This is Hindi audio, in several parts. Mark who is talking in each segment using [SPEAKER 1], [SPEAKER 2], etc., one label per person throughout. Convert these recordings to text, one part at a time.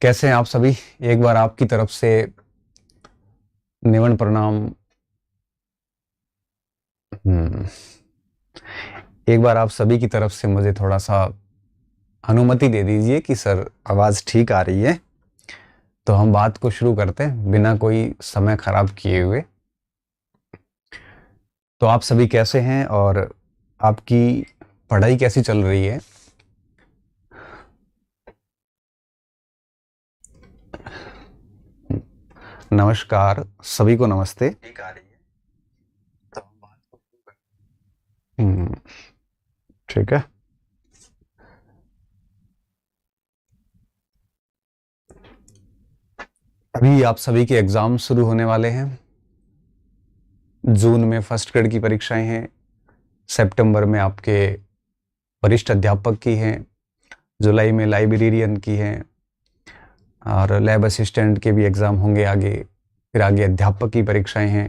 [SPEAKER 1] कैसे हैं आप सभी। एक बार आपकी तरफ से निवन प्रणाम। हम्म, एक बार आप सभी की तरफ से मुझे थोड़ा सा अनुमति दे दीजिए कि सर आवाज़ ठीक आ रही है, तो हम बात को शुरू करते हैं बिना कोई समय खराब किए हुए। तो आप सभी कैसे हैं और आपकी पढ़ाई कैसी चल रही है। नमस्कार, सभी को नमस्ते। ठीक आ रही है, तो हम बात को शुरू करते हैं। ठीक है। अभी आप सभी के एग्जाम शुरू होने वाले हैं। जून में फर्स्ट ग्रेड की परीक्षाएं हैं, सितंबर में आपके वरिष्ठ अध्यापक की हैं, जुलाई में लाइब्रेरियन की हैं और लैब असिस्टेंट के भी एग्ज़ाम होंगे आगे। फिर आगे अध्यापक की परीक्षाएं हैं,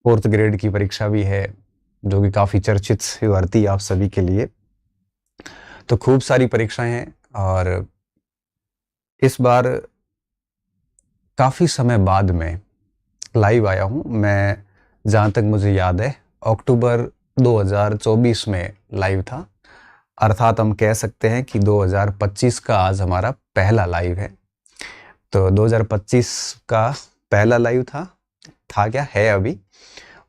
[SPEAKER 1] फोर्थ ग्रेड की परीक्षा भी है जो कि काफ़ी चर्चित भर्ती है आप सभी के लिए। तो खूब सारी परीक्षाएं हैं और इस बार काफ़ी समय बाद में लाइव आया हूँ मैं। जहाँ तक मुझे याद है अक्टूबर 2024 में लाइव था, अर्थात हम कह सकते हैं कि 2025 का आज हमारा पहला लाइव है। तो 2025 का पहला लाइव था क्या है अभी,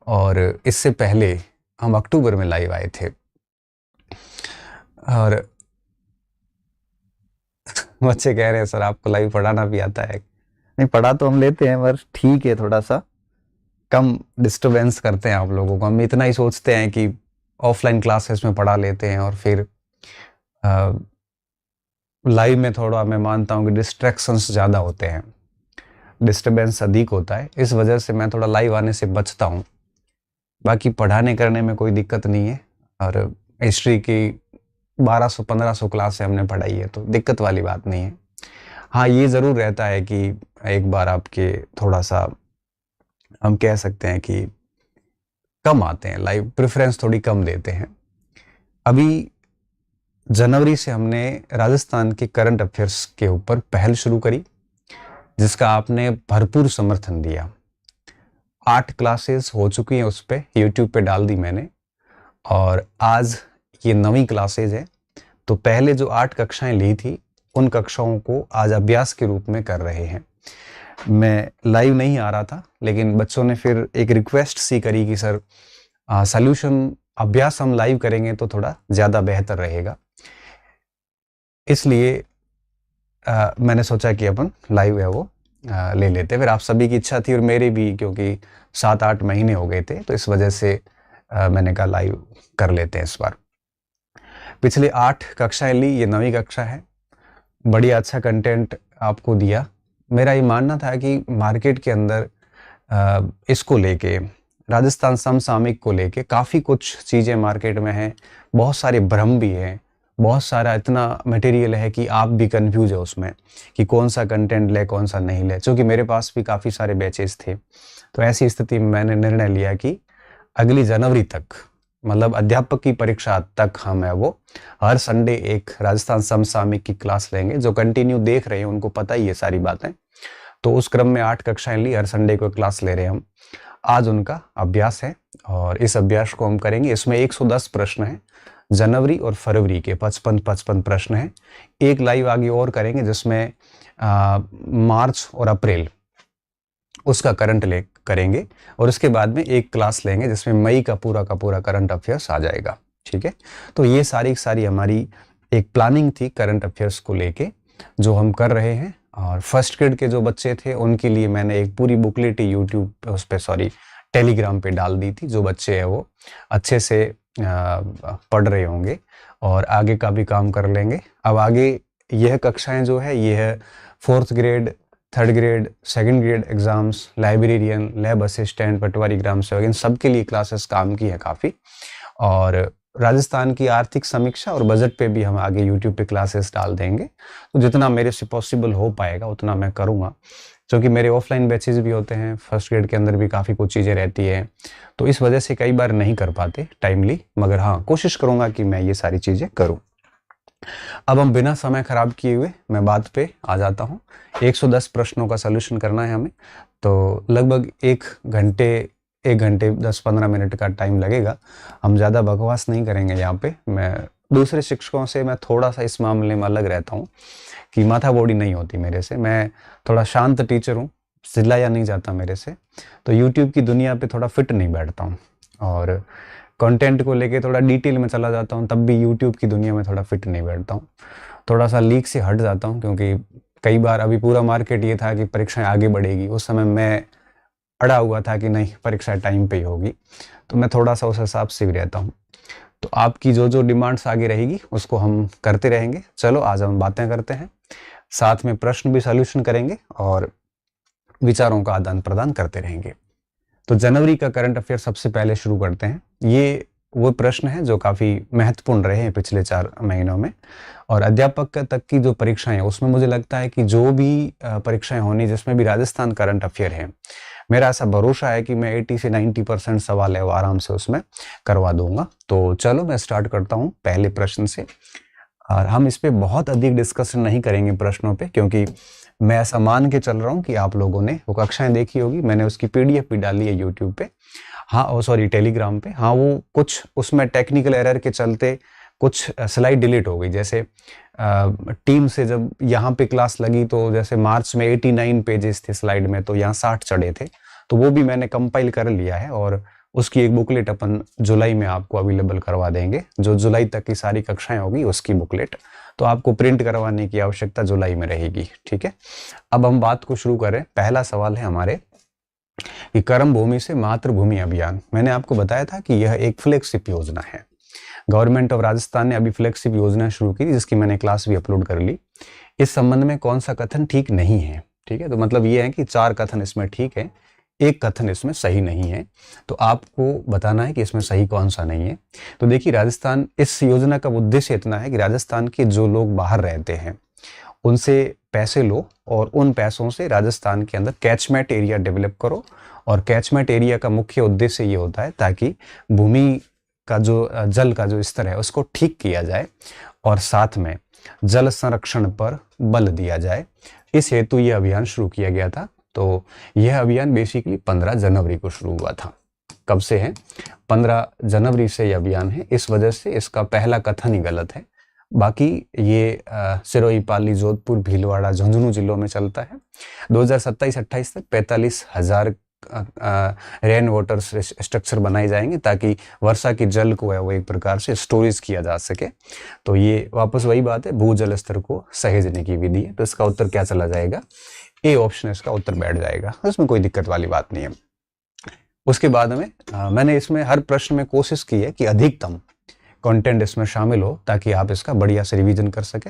[SPEAKER 1] और इससे पहले हम अक्टूबर में लाइव आए थे। और बच्चे कह रहे हैं सर आपको लाइव पढ़ाना भी आता है। नहीं, पढ़ा तो हम लेते हैं, पर ठीक है थोड़ा सा कम डिस्टरबेंस करते हैं आप लोगों को। हम इतना ही सोचते हैं कि ऑफलाइन क्लासेस में पढ़ा लेते हैं और फिर लाइव में थोड़ा मैं मानता हूँ कि डिस्ट्रैक्शंस ज़्यादा होते हैं, डिस्टरबेंस अधिक होता है, इस वजह से मैं थोड़ा लाइव आने से बचता हूँ। बाकी पढ़ाने करने में कोई दिक्कत नहीं है और हिस्ट्री की 1200-1500 क्लास से हमने पढ़ाई है, तो दिक्कत वाली बात नहीं है। हाँ, ये ज़रूर रहता है कि एक बार आपके थोड़ा सा हम कह सकते हैं कि कम आते हैं, लाइव प्रेफरेंस थोड़ी कम देते हैं। अभी जनवरी से हमने राजस्थान के करंट अफेयर्स के ऊपर पहल शुरू करी, जिसका आपने भरपूर समर्थन दिया। 8 क्लासेस हो चुकी हैं, उस पर यूट्यूब पे डाल दी मैंने, और आज ये 9वीं क्लासेज है। तो पहले जो 8 कक्षाएं ली थी उन कक्षाओं को आज अभ्यास के रूप में कर रहे हैं। मैं लाइव नहीं आ रहा था, लेकिन बच्चों ने फिर एक रिक्वेस्ट सी करी कि सर सॉल्यूशन अभ्यास हम लाइव करेंगे तो थोड़ा ज़्यादा बेहतर रहेगा, इसलिए मैंने सोचा कि अपन लाइव है वो ले लेते। फिर आप सभी की इच्छा थी और मेरी भी, क्योंकि 7-8 महीने हो गए थे, तो इस वजह से मैंने कहा लाइव कर लेते हैं इस बार। पिछले 8 कक्षाएं ली, ये 9वीं कक्षा है। बढ़िया अच्छा कंटेंट आपको दिया। मेरा ये मानना था कि मार्केट के अंदर इसको लेके, राजस्थान समसामयिक को लेके काफ़ी कुछ चीज़ें मार्केट में हैं, बहुत सारे भ्रम भी हैं, बहुत सारा इतना मटेरियल है कि आप भी कंफ्यूज है उसमें कि कौन सा कंटेंट ले कौन सा नहीं ले। क्योंकि मेरे पास भी काफ़ी सारे बैचेस थे, तो ऐसी स्थिति में मैंने निर्णय लिया कि अगली जनवरी तक, मतलब अध्यापक की परीक्षा तक, हम है वो हर संडे एक राजस्थान समसामयिक की क्लास लेंगे। जो कंटिन्यू देख रहे हैं उनको पता ही है सारी बातें। तो उस क्रम में 8 कक्षाएं ली, हर संडे को क्लास ले रहे हैं हम। आज उनका अभ्यास है और इस अभ्यास को हम करेंगे। इसमें 110 प्रश्न हैं, जनवरी और फरवरी के 55-55 प्रश्न हैं। एक लाइव आगे और करेंगे जिसमें मार्च और अप्रैल उसका करंट ले करेंगे, और उसके बाद में एक क्लास लेंगे जिसमें मई का पूरा करंट अफेयर्स आ जाएगा। ठीक है, तो ये सारी हमारी एक प्लानिंग थी करंट अफेयर्स को लेके, जो हम कर रहे हैं। और फर्स्ट ग्रेड के जो बच्चे थे उनके लिए मैंने एक पूरी बुकलेट यूट्यूब उस पे टेलीग्राम पे डाल दी थी। जो बच्चे हैं वो अच्छे से पढ़ रहे होंगे और आगे का भी काम कर लेंगे। अब आगे यह कक्षाएं जो है ये है fourth grade, third grade, second grade exams, librarian, lab assistant, patwari Gram Sevak, इन सब के लिए क्लासेस काम की है काफ़ी। और राजस्थान की आर्थिक समीक्षा और बजट पे भी हम आगे यूट्यूब पे क्लासेस डाल देंगे। तो जितना मेरे से पॉसिबल हो पाएगा उतना मैं करूँगा, क्योंकि मेरे ऑफलाइन बैचेस भी होते हैं, फर्स्ट ग्रेड के अंदर भी काफ़ी कुछ चीज़ें रहती हैं, तो इस वजह से कई बार नहीं कर पाते टाइमली, मगर हाँ कोशिश करूँगा कि मैं ये सारी चीज़ें करूँ। अब हम बिना समय खराब किए हुए मैं बात पे आ जाता हूँ। 110 प्रश्नों का सॉल्यूशन करना है हमें, तो लगभग 1 घंटे 10-15 मिनट का टाइम लगेगा। हम ज़्यादा बकवास नहीं करेंगे यहाँ पे। मैं दूसरे शिक्षकों से मैं थोड़ा सा इस मामले में अलग रहता हूँ कि माथाबोड़ी नहीं होती मेरे से। मैं थोड़ा शांत टीचर हूँ, चिल्लाया नहीं जाता मेरे से, तो यूट्यूब की दुनिया पे थोड़ा फिट नहीं बैठता हूँ। और कंटेंट को लेके थोड़ा डिटेल में चला जाता हूँ, तब भी यूट्यूब की दुनिया में थोड़ा फिट नहीं बैठता हूँ। थोड़ा सा लीक से हट जाता हूँ, क्योंकि कई बार अभी पूरा मार्केट ये था कि परीक्षाएं आगे बढ़ेगी, उस समय मैं अड़ा हुआ था कि नहीं परीक्षा टाइम पे ही होगी, तो मैं थोड़ा सा उस हिसाब से भी रहता हूँ। तो आपकी जो जो डिमांड्स आगे रहेगी उसको हम करते रहेंगे। चलो आज हम बातें करते हैं, साथ में प्रश्न भी सॉल्यूशन करेंगे और विचारों का आदान प्रदान करते रहेंगे। तो जनवरी का करंट अफेयर सबसे पहले शुरू करते हैं। ये वो प्रश्न है जो काफ़ी महत्वपूर्ण रहे हैं पिछले 4 महीनों में, और अध्यापक तक की जो परीक्षाएं हैं उसमें मुझे लगता है कि जो भी परीक्षाएं होनी जिसमें भी राजस्थान करंट अफेयर है, मेरा ऐसा भरोसा है कि मैं 80 से 90% सवाल है वो आराम से उसमें करवा दूंगा। तो चलो मैं स्टार्ट करता हूँ पहले प्रश्न से। और हम इस पे बहुत अधिक डिस्कशन नहीं करेंगे प्रश्नों पे, क्योंकि मैं ऐसा मान के चल रहा हूँ कि आप लोगों ने वो कक्षाएं देखी होगी। मैंने उसकी पीडीएफ भी डाली है यूट्यूब पे, हाँ सॉरी टेलीग्राम पे। हाँ वो कुछ उसमें टेक्निकल एरर के चलते कुछ स्लाइड डिलीट हो गई। जैसे टीम से जब यहाँ पे क्लास लगी तो जैसे मार्च में 89 पेजेस थे स्लाइड में, तो यहाँ 60 चढ़े थे, तो वो भी मैंने कंपाइल कर लिया है और उसकी एक बुकलेट अपन जुलाई में आपको अवेलेबल करवा देंगे। जो जुलाई तक की सारी कक्षाएं होगी उसकी बुकलेट, तो आपको प्रिंट करवाने की आवश्यकता जुलाई में रहेगी। ठीक है, अब हम बात को शुरू करें। पहला सवाल है हमारे कि कर्म भूमि से मातृभूमि अभियान। मैंने आपको बताया था कि यह एक फ्लैगशिप योजना है। गवर्नमेंट ऑफ राजस्थान ने अभी फ्लैगशिप योजना शुरू की, जिसकी मैंने क्लास भी अपलोड कर ली। इस संबंध में कौन सा कथन ठीक नहीं है? ठीक है, तो मतलब ये है कि 4 कथन इसमें ठीक है, एक कथन इसमें सही नहीं है, तो आपको बताना है कि इसमें सही कौन सा नहीं है। तो देखिए, राजस्थान इस योजना का उद्देश्य इतना है कि राजस्थान के जो लोग बाहर रहते हैं उनसे पैसे लो और उन पैसों से राजस्थान के अंदर कैचमेंट एरिया डेवलप करो। और कैचमेंट एरिया का मुख्य उद्देश्य ये होता है ताकि भूमि का जो जल का जो स्तर है उसको ठीक किया जाए और साथ में जल संरक्षण पर बल दिया जाए। इस हेतु यह अभियान शुरू किया गया था। तो यह अभियान बेसिकली 15 जनवरी को शुरू हुआ था। कब से है? 15 जनवरी से यह अभियान है। इस वजह से इसका पहला कथन ही गलत है। बाकी ये सिरोही, पाली, जोधपुर, भीलवाड़ा, झुंझुनू जिलों में चलता है। 2027-28 तक 45,000 रेन वाटर स्ट्रक्चर बनाए जाएंगे ताकि वर्षा के जल को है वो एक प्रकार से स्टोरेज किया जा सके। तो ये वापस वही बात है, भूजल स्तर को सहेजने की विधि है। तो इसका उत्तर क्या चला जाएगा? ए ऑप्शन इसका उत्तर बैठ जाएगा, इसमें कोई दिक्कत वाली बात नहीं है। उसके बाद में मैंने इसमें हर प्रश्न में कोशिश की है कि अधिकतम कंटेंट इसमें शामिल हो ताकि आप इसका बढ़िया से रिवीजन कर सके।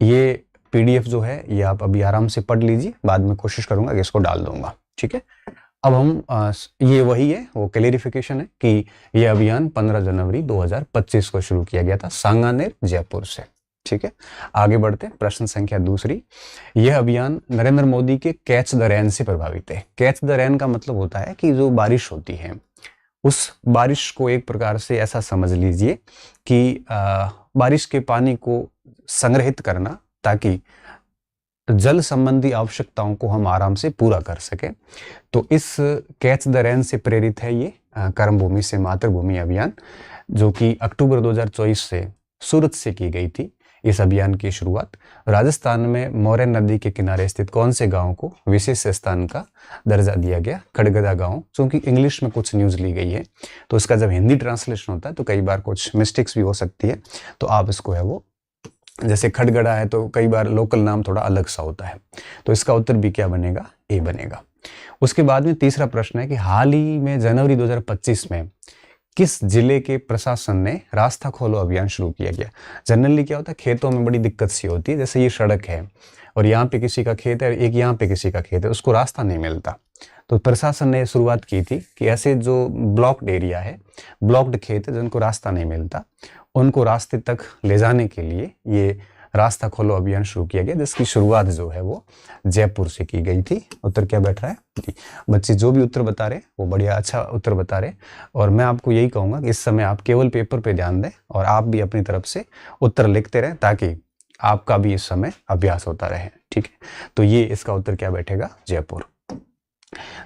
[SPEAKER 1] ये पीडीएफ जो है ये आप अभी आराम से पढ़ लीजिए, बाद में कोशिश करूंगा कि इसको डाल दूंगा। ठीक है, अब हम ये वही है, वो क्लेरिफिकेशन है कि यह अभियान 15 जनवरी 2025 को शुरू किया गया था सांगानेर, जयपुर से। ठीक है, आगे बढ़ते हैं। प्रश्न संख्या दूसरी, यह अभियान नरेंद्र मोदी के कैच द रेन से प्रभावित है। कैच द रेन का मतलब होता है कि जो बारिश होती है उस बारिश को एक प्रकार से ऐसा समझ लीजिए कि बारिश के पानी को संग्रहित करना ताकि जल संबंधी आवश्यकताओं को हम आराम से पूरा कर सके। तो इस कैच द रेन से प्रेरित है ये कर्म भूमि से मातृभूमि अभियान, जो कि अक्टूबर 2024 से सूरत से की गई थी। इस अभियान की शुरुआत राजस्थान में मोरन नदी के किनारे स्थित कौन से गांव को विशेष स्थान का दर्जा दिया गया? खड़गदा गांव। क्योंकि इंग्लिश में कुछ न्यूज़ ली गई है तो इसका जब हिंदी ट्रांसलेशन होता है तो कई बार कुछ मिस्टेक्स भी हो सकती है, तो आप इसको है वो, जैसे खड़गड़ा है तो कई बार लोकल नाम थोड़ा अलग सा होता है, तो इसका उत्तर भी क्या बनेगा? ए बनेगा। उसके बाद में तीसरा प्रश्न है कि हाल ही में जनवरी 2025 में किस जिले के प्रशासन ने रास्ता खोलो अभियान शुरू किया गया? जनरली क्या होता है, खेतों में बड़ी दिक्कत सी होती है, जैसे ये सड़क है और यहाँ पे किसी का खेत है, एक यहाँ पे किसी का खेत है, उसको रास्ता नहीं मिलता। तो प्रशासन ने शुरुआत की थी कि ऐसे जो ब्लॉक्ड एरिया है, ब्लॉक्ड खेत है जिनको रास्ता नहीं मिलता, उनको रास्ते तक ले जाने के लिए ये रास्ता खोलो अभियान शुरू किया गया, जिसकी शुरुआत जो है वो जयपुर से की गई थी। उत्तर क्या बैठ रहा है जी। बच्चे जो भी उत्तर बता रहे वो बढ़िया अच्छा उत्तर बता रहे, और मैं आपको यही कहूंगा कि इस समय आप केवल पेपर पे ध्यान दें और आप भी अपनी तरफ से उत्तर लिखते रहें, ताकि आपका भी इस समय अभ्यास होता रहे। ठीक है, तो ये इसका उत्तर क्या बैठेगा, जयपुर।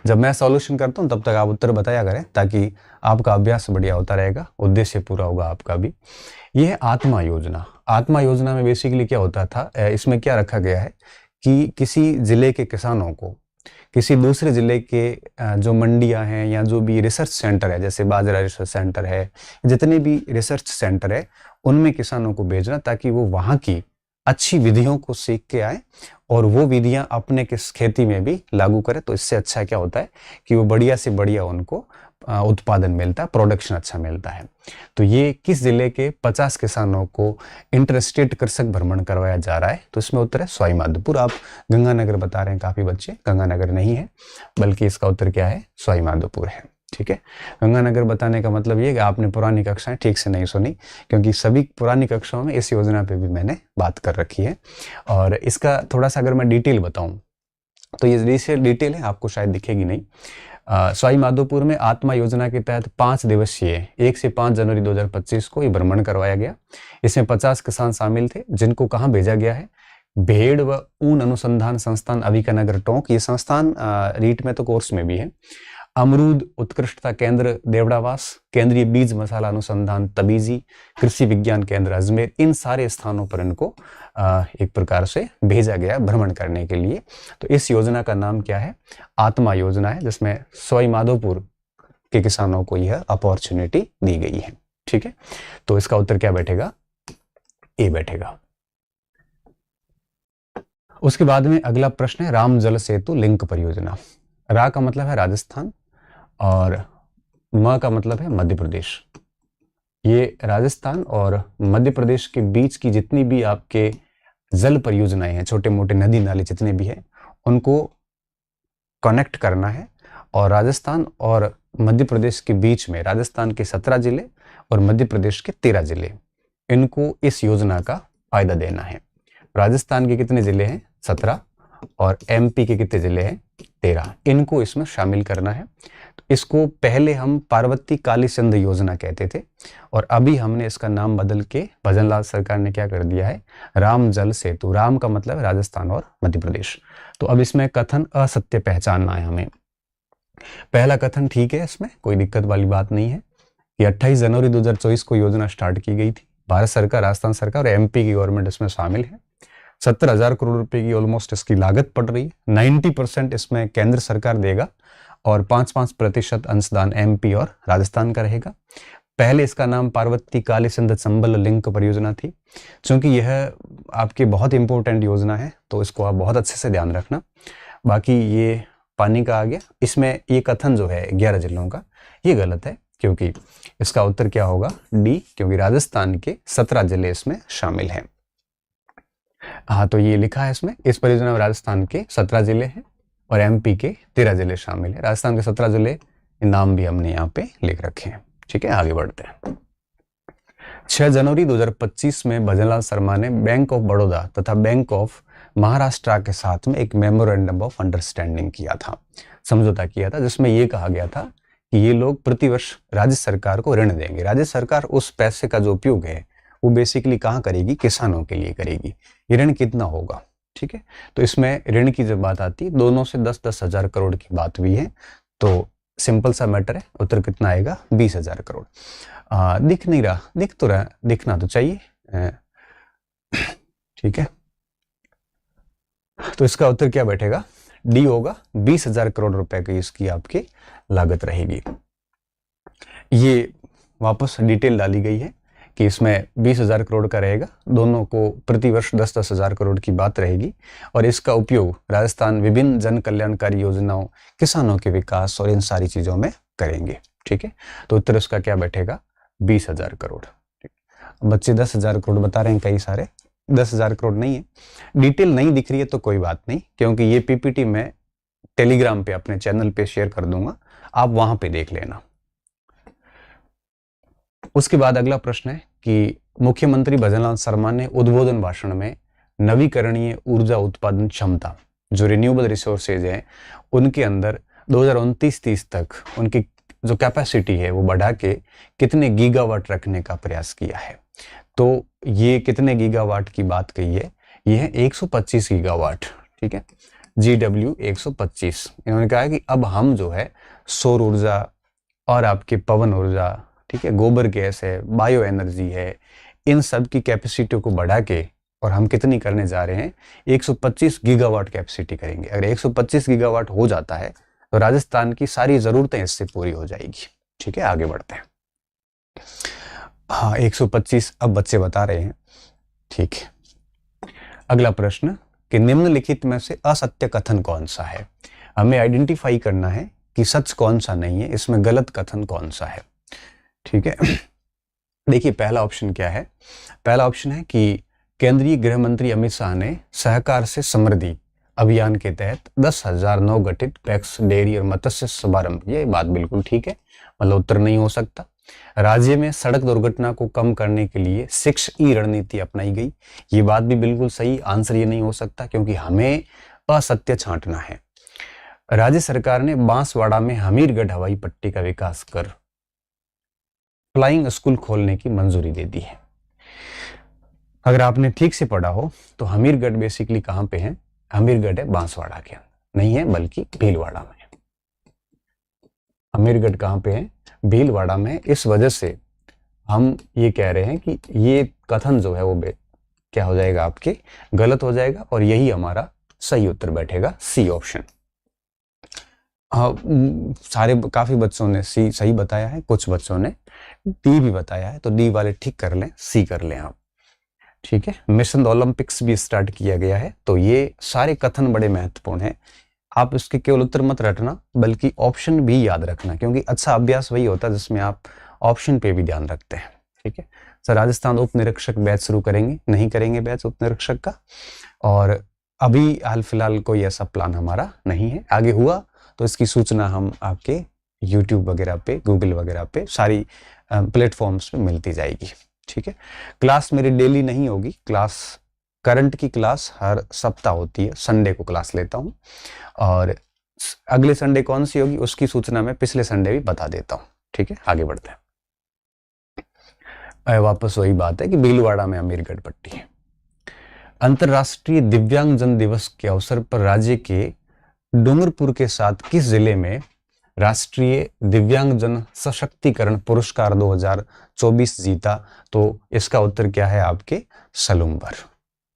[SPEAKER 1] जब मैं सॉल्यूशन करता हूं तब तक आप उत्तर बताया करें, ताकि आपका अभ्यास बढ़िया होता रहेगा, उद्देश्य पूरा होगा आपका भी। यह है आत्मा योजना। आत्मा योजना में बेसिकली क्या होता था, इसमें क्या रखा गया है कि किसी जिले के किसानों को किसी दूसरे जिले के जो मंडियां हैं या जो भी रिसर्च सेंटर है, जैसे बाजरा रिसर्च सेंटर है, जितने भी रिसर्च सेंटर है, उनमें किसानों को भेजना, ताकि वो वहां की अच्छी विधियों को सीख के आए और वो विधियां अपने किस खेती में भी लागू करें। तो इससे अच्छा क्या होता है कि वो बढ़िया से बढ़िया उनको उत्पादन मिलता है, प्रोडक्शन अच्छा मिलता है। तो ये किस जिले के 50 किसानों को इंटरस्टेट कृषक भ्रमण करवाया जा रहा है, तो इसमें उत्तर है सवाई माधोपुर। आप गंगानगर बता रहे हैं काफी बच्चे, गंगानगर नहीं है, बल्कि इसका उत्तर क्या है, सवाई माधोपुर है। ठीक है, गंगानगर बताने का मतलब ये कि आपने पुरानी कक्षाएं ठीक से नहीं सुनी, क्योंकि सभी पुरानी कक्षाओं में इस योजना पे भी मैंने बात कर रखी है। और इसका थोड़ा सा अगर मैं डिटेल बताऊं तो ये डिटेल है, आपको शायद दिखेगी नहीं। सवाई माधोपुर में आत्मा योजना के तहत 5 दिवसीय 1 से 5 जनवरी 2025 को ये भ्रमण करवाया गया। इसमें 50 किसान शामिल थे, जिनको कहाँ भेजा गया है, भेड़ व ऊन अनुसंधान संस्थान अभिकानगर टोंक, ये संस्थान रीट में तो कोर्स में भी है। अमरूद उत्कृष्टता केंद्र देवड़ावास, केंद्रीय बीज मसाला अनुसंधान तबीजी, कृषि विज्ञान केंद्र अजमेर, इन सारे स्थानों पर इनको एक प्रकार से भेजा गया भ्रमण करने के लिए। तो इस योजना का नाम क्या है, आत्मा योजना है, जिसमें सवाई माधोपुर के किसानों को यह अपॉर्चुनिटी दी गई है। ठीक है, तो इसका उत्तर क्या बैठेगा, ए बैठेगा। उसके बाद में अगला प्रश्न है राम जल सेतु लिंक परियोजना। रा का मतलब है राजस्थान और म का मतलब है मध्य प्रदेश। ये राजस्थान और मध्य प्रदेश के बीच की जितनी भी आपके जल परियोजनाएं हैं, छोटे मोटे नदी नाले जितने भी हैं, उनको कनेक्ट करना है। और राजस्थान और मध्य प्रदेश के बीच में राजस्थान के 17 जिले और मध्य प्रदेश के 13 जिले, इनको इस योजना का फायदा देना है। राजस्थान के कितने जिले हैं, 17, और एमपी के कितने जिले हैं, 13, इनको इसमें शामिल करना है। तो इसको पहले हम पार्वती कालीसिंध योजना कहते थे, और अभी हमने इसका नाम बदल के भजनलाल सरकार ने क्या कर दिया है, राम जल सेतु। राम का मतलब है राजस्थान और मध्य प्रदेश। तो अब इसमें कथन असत्य पहचानना है हमें। पहला कथन ठीक है, इसमें कोई दिक्कत वाली बात नहीं है कि 28 जनवरी 2024 को योजना स्टार्ट की गई थी। भारत सरकार, राजस्थान सरकार और एमपी की गवर्नमेंट इसमें शामिल है। 17,000 करोड़ रुपए की ऑलमोस्ट इसकी लागत पड़ रही है। 90% इसमें केंद्र सरकार देगा और 5-5% अंशदान एमपी और राजस्थान का रहेगा। पहले इसका नाम पार्वती कालीसिंध चंबल लिंक परियोजना थी। क्योंकि यह आपकी बहुत इंपॉर्टेंट योजना है, तो इसको आप बहुत अच्छे से ध्यान रखना। बाकी ये पानी का आ गया, इसमें ये कथन जो है 11 जिलों का, ये गलत है, क्योंकि इसका उत्तर क्या होगा, डी, क्योंकि राजस्थान के 17 जिले इसमें शामिल हैं। हाँ, तो ये लिखा है इसमें, इस परियोजना में राजस्थान के 17 जिले हैं और एमपी के 13 जिले शामिल है। राजस्थान के 17 जिले नाम भी हमने यहाँ पे लिख रखे हैं। ठीक है, आगे बढ़ते हैं। 6 जनवरी 2025 में भजनलाल शर्मा ने बैंक ऑफ बड़ौदा तथा बैंक ऑफ महाराष्ट्र के साथ में एक मेमोरेंडम ऑफ अंडरस्टैंडिंग किया था, समझौता किया था, जिसमें यह कहा गया था कि ये लोग प्रतिवर्ष राज्य सरकार को ऋण देंगे। राज्य सरकार उस पैसे का जो उपयोग है वो बेसिकली कहाँ करेगी, किसानों के लिए करेगी। ये ऋण कितना होगा, ठीक है, तो इसमें ऋण की जब बात आती है, दोनों से 10-10 हजार करोड़ की बात हुई है। तो सिंपल सा मैटर है, उत्तर कितना आएगा, 20,000 करोड़। दिख नहीं रहा, दिख तो रहा, दिखना तो चाहिए, ठीक है। तो इसका उत्तर क्या बैठेगा, डी होगा, 20,000 करोड़ रुपए की इसकी आपकी लागत रहेगी। ये वापस डिटेल डाली गई है कि इसमें 20,000 करोड़ का रहेगा, दोनों को प्रतिवर्ष 10-10 हजार करोड़ की बात रहेगी, और इसका उपयोग राजस्थान विभिन्न जन कल्याणकारी योजनाओं, किसानों के विकास और इन सारी चीजों में करेंगे। ठीक है, तो उत्तर इसका क्या बैठेगा, 20,000 करोड़। बच्चे 10,000 करोड़ बता रहे हैं, कई सारे 10,000 करोड़ नहीं है। डिटेल नहीं दिख रही है तो कोई बात नहीं, क्योंकि ये पीपीटी मैं टेलीग्राम पे अपने चैनल पे शेयर कर दूंगा, आप वहां पे देख लेना। उसके बाद अगला प्रश्न है कि मुख्यमंत्री भजनलाल शर्मा ने उद्बोधन भाषण में नवीकरणीय ऊर्जा उत्पादन क्षमता, जो रिन्यूएबल रिसोर्सेज हैं, उनके अंदर 2029-30 तक उनकी जो कैपेसिटी है वो बढ़ा के कितने गीगावाट रखने का प्रयास किया है। तो ये कितने गीगावाट की बात कही है, ये है 125 गीगावाट, ठीक है, GW 125। इन्होंने कहा कि अब हम जो है सौर ऊर्जा और आपके पवन ऊर्जा, ठीक है, गोबर गैस है, बायो एनर्जी है, इन सब की कैपेसिटी को बढ़ा के और हम कितनी करने जा रहे हैं, 125 गीगावाट कैपेसिटी करेंगे। अगर 125 गीगावाट हो जाता है तो राजस्थान की सारी जरूरतें इससे पूरी हो जाएगी। ठीक है, आगे बढ़ते हैं। हाँ, 125 अब बच्चे बता रहे हैं। ठीक है, अगला प्रश्न कि निम्नलिखित में से असत्य कथन कौन सा है। हमें आइडेंटिफाई करना है कि सच कौन सा नहीं है, इसमें गलत कथन कौन सा है। ठीक है, देखिए पहला ऑप्शन क्या है। पहला ऑप्शन है कि केंद्रीय गृह मंत्री अमित शाह ने सहकार से समृद्धि अभियान के तहत 10,000 नवगठित पैक्स डेयरी और मत्स्य शुभारंभ। ये बात बिल्कुल ठीक है, मतलब उत्तर नहीं हो सकता। राज्य में सड़क दुर्घटना को कम करने के लिए 6E रणनीति अपनाई गई। ये बात भी बिल्कुल सही, आंसर ये नहीं हो सकता क्योंकि हमें असत्य छांटना है। राज्य सरकार ने बांसवाड़ा में हमीरगढ़ हवाई पट्टी का विकास कर फ्लाइंग स्कूल खोलने की मंजूरी दे दी है। अगर आपने ठीक से पढ़ा हो तो हमीरगढ़ बेसिकली कहां पे है, हमीरगढ़ है बांसवाड़ा के अंदर, नहीं है बल्कि भीलवाड़ा में। हमीरगढ़ कहां पे है, भीलवाड़ा में। इस वजह से हम ये कह रहे हैं कि ये कथन जो है वो क्या हो जाएगा, आपके गलत हो जाएगा और यही हमारा सही उत्तर बैठेगा, सी ऑप्शन। सारे काफी बच्चों ने सी सही बताया है, कुछ बच्चों ने डी भी बताया है, तो डी वाले ठीक कर लें, सी कर लें आप। ठीक है, मिशन ओलंपिक्स भी स्टार्ट किया गया है। तो ये सारे कथन बड़े महत्वपूर्ण हैं। आप इसके केवल उत्तर मत रटना बल्कि ऑप्शन भी याद रखना, क्योंकि अच्छा अभ्यास वही होता है जिसमें आप ऑप्शन पे भी ध्यान रखते हैं। ठीक है सर, राजस्थान उप निरीक्षक बैच शुरू करेंगे, नहीं करेंगे बैच उप निरीक्षक का, और अभी हाल फिलहाल कोई ऐसा प्लान हमारा नहीं है। आगे हुआ तो इसकी सूचना हम आपके यूट्यूब वगैरह पे, गूगल वगैरह पे, सारी प्लेटफॉर्म्स पे मिलती जाएगी। ठीक है, क्लास मेरी डेली नहीं होगी, क्लास करंट की क्लास हर सप्ताह होती है, संडे को क्लास लेता हूँ, और अगले संडे कौन सी होगी उसकी सूचना मैं पिछले संडे भी बता देता हूँ। ठीक है, आगे बढ़ते हैं। वापस वही बात है कि भीलवाड़ा में हमीरगढ़ पट्टी है। अंतरराष्ट्रीय दिव्यांगजन दिवस के अवसर पर राज्य के डूंगरपुर के साथ किस जिले में राष्ट्रीय दिव्यांगजन सशक्तिकरण पुरस्कार 2024 जीता? तो इसका उत्तर क्या है आपके, सलूम्बर।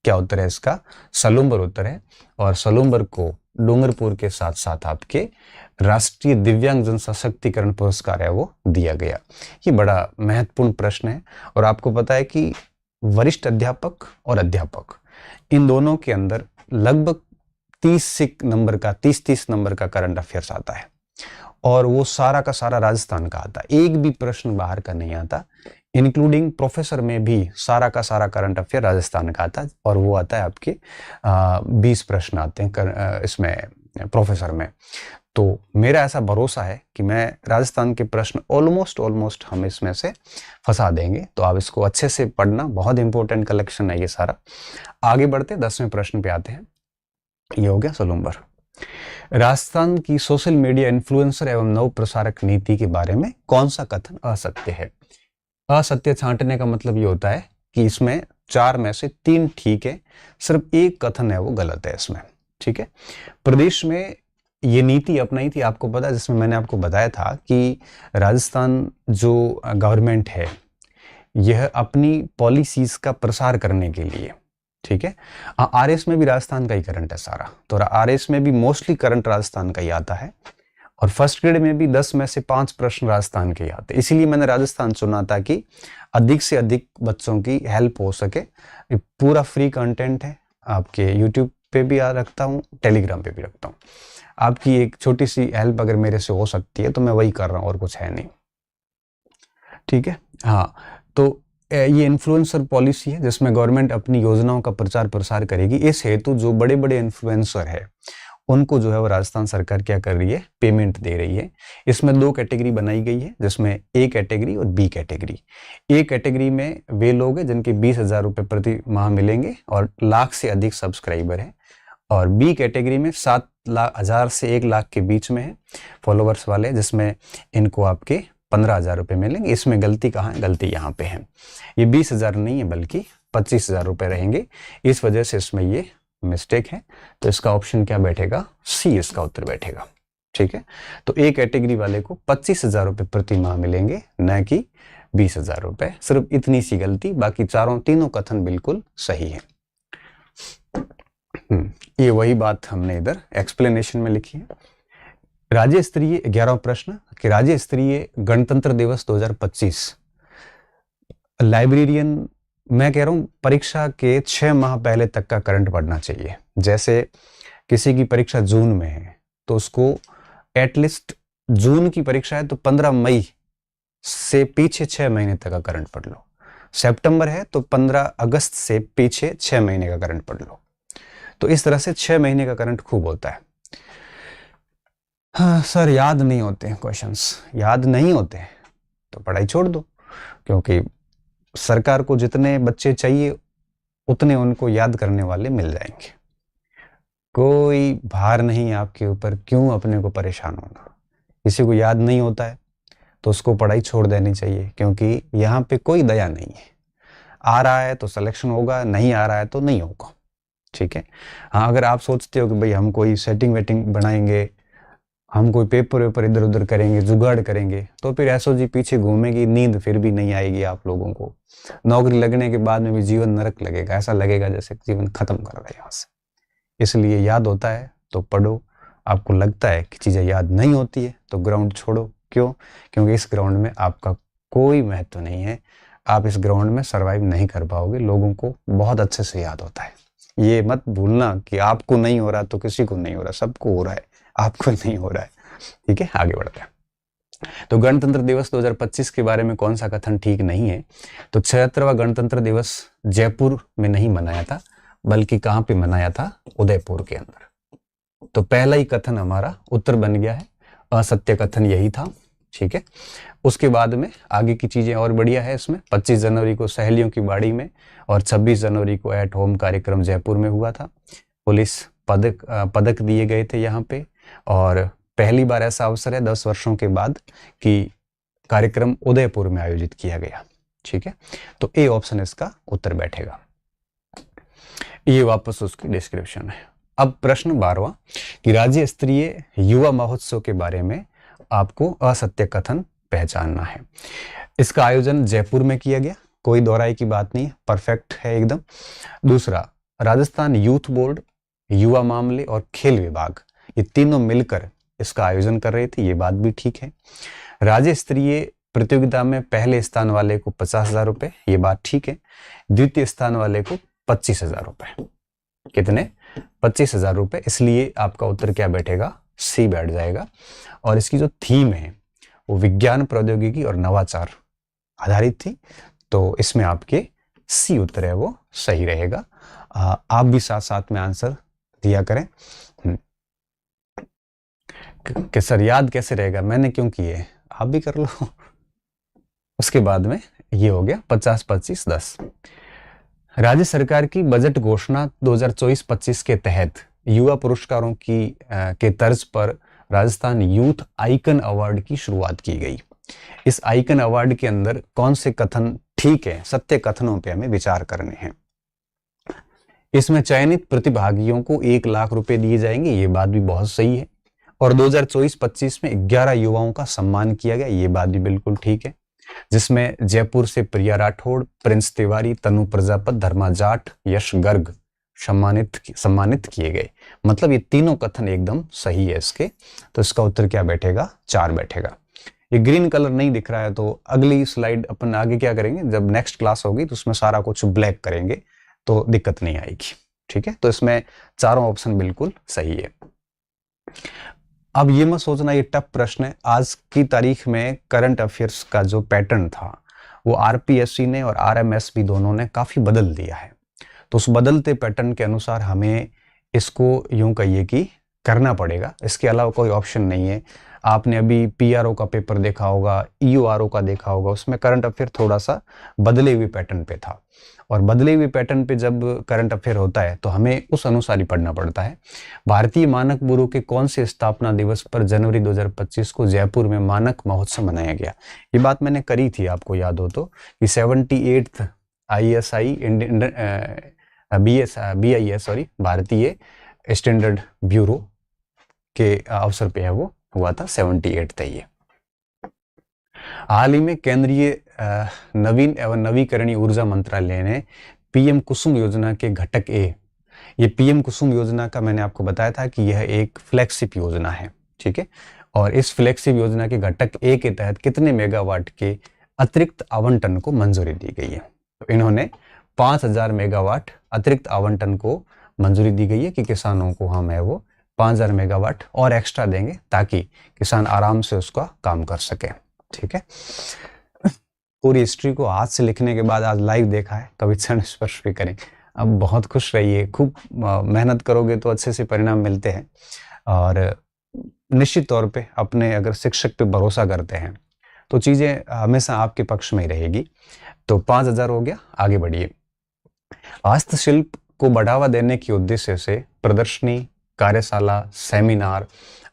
[SPEAKER 1] क्या उत्तर है इसका, सलूम्बर उत्तर है। और सलूम्बर को डूंगरपुर के साथ साथ आपके राष्ट्रीय दिव्यांगजन सशक्तिकरण पुरस्कार है वो दिया गया। ये बड़ा महत्वपूर्ण प्रश्न है, और आपको पता है कि वरिष्ठ अध्यापक और अध्यापक इन दोनों के अंदर लगभग 30 नंबर का करंट अफेयर्स आता है, और वो सारा का सारा राजस्थान का आता है, एक भी प्रश्न बाहर का नहीं आता। इंक्लूडिंग प्रोफेसर में भी सारा का सारा करंट अफेयर राजस्थान का आता है, और वो आता है आपके 20 प्रश्न आते हैं इसमें प्रोफेसर में। तो मेरा ऐसा भरोसा है कि मैं राजस्थान के प्रश्न ऑलमोस्ट हम इसमें से फंसा देंगे। तो आप इसको अच्छे से पढ़ना, बहुत इंपॉर्टेंट कलेक्शन है ये सारा। आगे बढ़ते 10वें प्रश्न पे आते हैं। ये हो गया सलूम्बर। राजस्थान की सोशल मीडिया इन्फ्लुएंसर एवं नव प्रसारक नीति के बारे में कौन सा कथन असत्य है? असत्य छांटने का मतलब ये होता है कि इसमें 4 में से 3 ठीक है, सिर्फ एक कथन है वो गलत है इसमें। ठीक है, प्रदेश में ये नीति अपनाई थी, आपको पता है, जिसमें मैंने आपको बताया था कि राजस्थान जो गवर्नमेंट है यह अपनी पॉलिसीज का प्रसार करने के लिए, ठीक है, आरएस में भी राजस्थान का ही करंट है सारा, तो आरएस में भी मोस्टली करंट राजस्थान का ही आता है, और फर्स्ट ग्रेड में भी 10 में से 5 प्रश्न राजस्थान के आते हैं। इसीलिए मैंने राजस्थान चुना था कि अधिक से अधिक बच्चों की हेल्प हो सके। पूरा फ्री कंटेंट है, आपके यूट्यूब पे भी रखता हूँ, टेलीग्राम पे भी रखता हूँ। आपकी एक छोटी सी हेल्प अगर मेरे से हो सकती है तो मैं वही कर रहा हूँ, और कुछ है नहीं। ठीक है, हाँ, तो ये इन्फ्लुएंसर पॉलिसी है जिसमें गवर्नमेंट अपनी योजनाओं का प्रचार प्रसार करेगी। इस हेतु जो बड़े बड़े इन्फ्लुएंसर है उनको जो है वो राजस्थान सरकार क्या कर रही है, पेमेंट दे रही है। इसमें 2 कैटेगरी बनाई गई है, जिसमें ए कैटेगरी और बी कैटेगरी। ए कैटेगरी में वे लोग हैं जिनके 20,000 रुपये प्रति माह मिलेंगे और लाख से अधिक सब्सक्राइबर है। और बी कैटेगरी में 7,000 से 1 लाख के बीच में है फॉलोवर्स वाले, जिसमें इनको आपके 15,000 रुपये मिलेंगे। इसमें गलती कहाँ है, गलती यहाँ पे है। ये 20,000 नहीं है बल्कि 25,000 रुपये रहेंगे, इस वजह से इसमें ये मिस्टेक है। तो इसका ऑप्शन क्या बैठेगा, सी इसका उत्तर बैठेगा। ठीक है, तो ए कैटेगरी वाले को 25,000 रुपये प्रति माह मिलेंगे, न कि 20,000 रुपये। सिर्फ इतनी सी गलती, बाकी तीनों कथन बिल्कुल सही है। ये वही बात हमने इधर एक्सप्लेनेशन में लिखी है। राज्य स्तरीय 11वां प्रश्न कि राज्य स्तरीय गणतंत्र दिवस 2025 लाइब्रेरियन, मैं कह रहा हूं परीक्षा के 6 माह पहले तक का करंट पढ़ना चाहिए। जैसे किसी की परीक्षा जून में है तो उसको एटलीस्ट, जून की परीक्षा है तो 15 मई से पीछे 6 महीने तक का करंट पढ़ लो। सितंबर है तो 15 अगस्त से पीछे 6 महीने का करंट पढ़ लो। तो इस तरह से 6 महीने का करंट खूब होता है। हाँ सर, याद नहीं होते क्वेश्चंस, याद नहीं होते तो पढ़ाई छोड़ दो, क्योंकि सरकार को जितने बच्चे चाहिए उतने उनको याद करने वाले मिल जाएंगे। कोई भार नहीं आपके ऊपर, क्यों अपने को परेशान होना। किसी को याद नहीं होता है तो उसको पढ़ाई छोड़ देनी चाहिए, क्योंकि यहाँ पे कोई दया नहीं है। आ रहा है तो सिलेक्शन होगा, नहीं आ रहा है तो नहीं होगा। ठीक है, हाँ, अगर आप सोचते हो कि भाई हम कोई सेटिंग वेटिंग बनाएंगे, हम कोई पेपर वेपर इधर उधर करेंगे, जुगाड़ करेंगे, तो फिर एसओजी पीछे घूमेगी, नींद फिर भी नहीं आएगी आप लोगों को। नौकरी लगने के बाद में भी जीवन नरक लगेगा, ऐसा लगेगा जैसे जीवन खत्म कर रहा है यहाँ से। इसलिए याद होता है तो पढ़ो, आपको लगता है कि चीज़ें याद नहीं होती है तो ग्राउंड छोड़ो। क्यों? क्योंकि इस ग्राउंड में आपका कोई महत्व नहीं है, आप इस ग्राउंड में सर्वाइव नहीं कर पाओगे। लोगों को बहुत अच्छे से याद होता है। ये मत भूलना कि आपको नहीं हो रहा तो किसी को नहीं हो रहा, सबको हो रहा है, आपको नहीं हो रहा है। ठीक है, आगे बढ़ते हैं। तो गणतंत्र दिवस 2025 के बारे में कौन सा कथन ठीक नहीं है? तो 76वां गणतंत्र दिवस जयपुर में नहीं मनाया था, बल्कि कहां पे मनाया था? उदयपुर के अंदर। तो पहला ही कथन हमारा उत्तर बन गया है, असत्य कथन यही था। ठीक है, उसके बाद में आगे की चीजें और बढ़िया है इसमें। 25 जनवरी को सहेलियों की बाड़ी में और 26 जनवरी को एट होम कार्यक्रम जयपुर में हुआ था। पुलिस पदक दिए गए थे यहाँ पे, और पहली बार ऐसा अवसर है 10 वर्षों के बाद कि कार्यक्रम उदयपुर में आयोजित किया गया। ठीक है, तो ए ऑप्शन इसका उत्तर बैठेगा। ये वापस उसकी डिस्क्रिप्शन है। अब प्रश्न 12वां कि राज्य स्तरीय युवा महोत्सव के बारे में आपको असत्य कथन पहचानना है। इसका आयोजन जयपुर में किया गया, कोई दोहराई की बात नहीं है, परफेक्ट है एकदम। दूसरा, राजस्थान यूथ बोर्ड, युवा मामले और खेल विभाग, ये तीनों मिलकर इसका आयोजन कर रहे थे, ये बात भी ठीक है। राज्य स्तरीय प्रतियोगिता में पहले स्थान वाले को 50,000 रुपए, ये बात ठीक है। द्वितीय स्थान वाले को 25,000 रुपए। कितने? 25,000 रुपए। इसलिए आपका उत्तर क्या बैठेगा? सी बैठ जाएगा। और इसकी जो थीम है वो विज्ञान, प्रौद्योगिकी और नवाचार आधारित थी, तो इसमें आपके सी उत्तर है वो सही रहेगा। आप भी साथ साथ में आंसर दिया करें कि सर याद कैसे रहेगा, मैंने क्यों किए, आप भी कर लो। उसके बाद में ये हो गया 50, 25, 10। राज्य सरकार की बजट घोषणा 2024-25 के तहत युवा पुरस्कारों के तर्ज पर राजस्थान यूथ आइकन अवार्ड की शुरुआत की गई। इस आइकन अवार्ड के अंदर कौन से कथन ठीक है, सत्य कथनों पे हमें विचार करने हैं। इसमें चयनित प्रतिभागियों को 1 लाख रुपए दिए जाएंगे, ये बात भी बहुत सही है। और 2024-25 में 11 युवाओं का सम्मान किया गया, ये बात भी बिल्कुल ठीक है, जिसमें जयपुर से प्रिया राठौड़, प्रिंस तिवारी, तनु प्रजापत, धर्मा जाट, यश गर्ग सम्मानित किए गए। मतलब ये तीनों कथन एकदम सही है इसके। तो इसका उत्तर क्या बैठेगा? 4 बैठेगा। ये ग्रीन कलर नहीं दिख रहा है तो अगली स्लाइड अपन आगे क्या करेंगे, जब नेक्स्ट क्लास होगी तो उसमें सारा कुछ ब्लैक करेंगे तो दिक्कत नहीं आएगी। ठीक है, तो इसमें चारों ऑप्शन बिल्कुल सही है। अब ये मत सोचना ये टफ प्रश्न है। आज की तारीख में करंट अफेयर्स का जो पैटर्न था वो आरपीएससी ने और आरएमएस भी दोनों ने काफी बदल दिया है। तो उस बदलते पैटर्न के अनुसार हमें इसको यूं कहिए कि करना पड़ेगा, इसके अलावा कोई ऑप्शन नहीं है। आपने अभी पीआरओ का पेपर देखा होगा, ईओआरओ का देखा होगा, उसमें करंट अफेयर थोड़ा सा बदले हुए पैटर्न पे था, और बदले हुए पैटर्न पे जब करंट अफेयर होता है तो हमें उस अनुसार ही पढ़ना पड़ता है। भारतीय मानक ब्यूरो के कौन से स्थापना दिवस पर जनवरी 2025 को जयपुर में मानक महोत्सव मनाया गया? ये बात मैंने करी थी, आपको याद हो तो, कि 78th ISI BIS सॉरी भारतीय स्टैंडर्ड ब्यूरो के अवसर पे है वो हुआ था, 78 था ये। हाल ही में केंद्रीय नवीन एवं नवीकरणीय ऊर्जा मंत्रालय ने पीएम कुसुम योजना के घटक ए, ये पीएम कुसुम योजना का मैंने आपको बताया था कि यह एक फ्लैगशिप योजना है, ठीक है। और इस फ्लैगशिप योजना के घटक ए के तहत कितने मेगावाट के अतिरिक्त आवंटन को मंजूरी दी गई है? तो इन्होंने 5000 मेगावाट अतिरिक्त आवंटन को मंजूरी दी गई है कि किसानों को हम है वो 5000 मेगावाट और एक्स्ट्रा देंगे ताकि किसान आराम से उसका काम कर सके, ठीक है। पूरी हिस्ट्री को हाथ से लिखने के बाद आज लाइव देखा है, कभी क्षण स्पर्श भी करें। अब बहुत खुश रहिए, खूब मेहनत करोगे तो अच्छे से परिणाम मिलते हैं, और निश्चित तौर पे अपने अगर शिक्षक पे भरोसा करते हैं तो चीजें हमेशा आपके पक्ष में ही रहेगी। तो 5000 हो गया, आगे बढ़िए। हस्तशिल्प को बढ़ावा देने के उद्देश्य से प्रदर्शनी, कार्यशाला, सेमिनार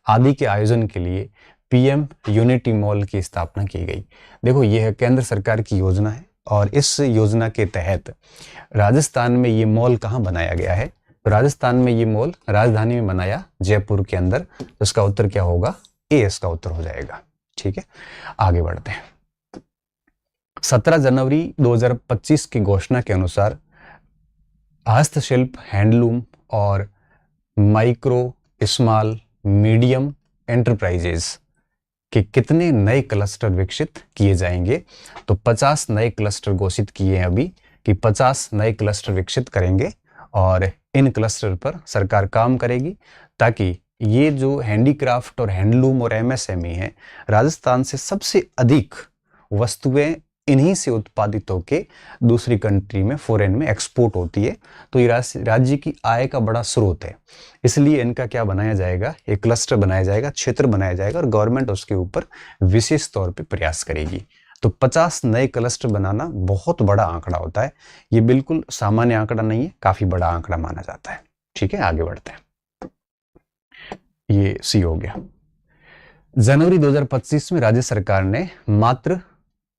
[SPEAKER 1] आदि के आयोजन के लिए पीएम यूनिटी मॉल की स्थापना की गई। देखो, यह केंद्र सरकार की योजना है, और इस योजना के तहत राजस्थान में ये मॉल कहाँ बनाया गया है? तो राजस्थान में ये मॉल राजधानी में बनाया, जयपुर के अंदर। तो इसका उत्तर क्या होगा? ए इसका उत्तर हो जाएगा, ठीक है। आगे बढ़ते हैं। 17 जनवरी 2025 की घोषणा के अनुसार हस्तशिल्प, हैंडलूम और माइक्रो, स्मॉल, मीडियम एंटरप्राइजेज के कितने नए क्लस्टर विकसित किए जाएंगे? तो 50 नए क्लस्टर घोषित किए हैं अभी, कि 50 नए क्लस्टर विकसित करेंगे, और इन क्लस्टर पर सरकार काम करेगी ताकि ये जो हैंडीक्राफ्ट और हैंडलूम और एमएसएमई है, राजस्थान से सबसे अधिक वस्तुएं इन्हीं से उत्पादित होके दूसरी कंट्री में, फॉरेन में एक्सपोर्ट होती है। तो ये राज्य की आय का बड़ा स्रोत है, इसलिए इनका क्या बनाया जाएगा? एक क्लस्टर बनाया जाएगा, क्षेत्र बनाया जाएगा, और गवर्नमेंट उसके ऊपर विशेष तौर पे प्रयास करेगी। तो 50 नए क्लस्टर बनाना बहुत बड़ा आंकड़ा होता है, ये बिल्कुल सामान्य आंकड़ा नहीं है, काफी बड़ा आंकड़ा माना जाता है, ठीक है। आगे बढ़ते हैं, ये सी हो गया। जनवरी 2025 में राज्य सरकार ने मातृ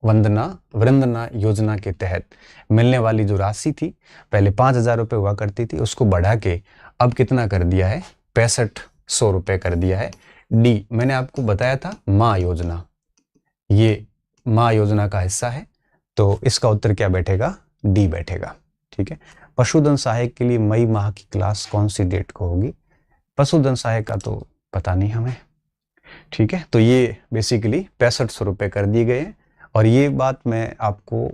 [SPEAKER 1] वंदना योजना के तहत मिलने वाली जो राशि थी, पहले 5000 रुपये हुआ करती थी, उसको बढ़ा के अब कितना कर दिया है? 6500 रुपये कर दिया है। डी, मैंने आपको बताया था माँ योजना, ये माँ योजना का हिस्सा है, तो इसका उत्तर क्या बैठेगा? डी बैठेगा, ठीक है। पशुधन सहायक के लिए मई माह की क्लास कौन सी डेट को होगी? पशुधन सहायक का तो पता नहीं हमें, ठीक है। तो ये बेसिकली 6500 रुपये कर दिए गए हैं, और ये बात मैं आपको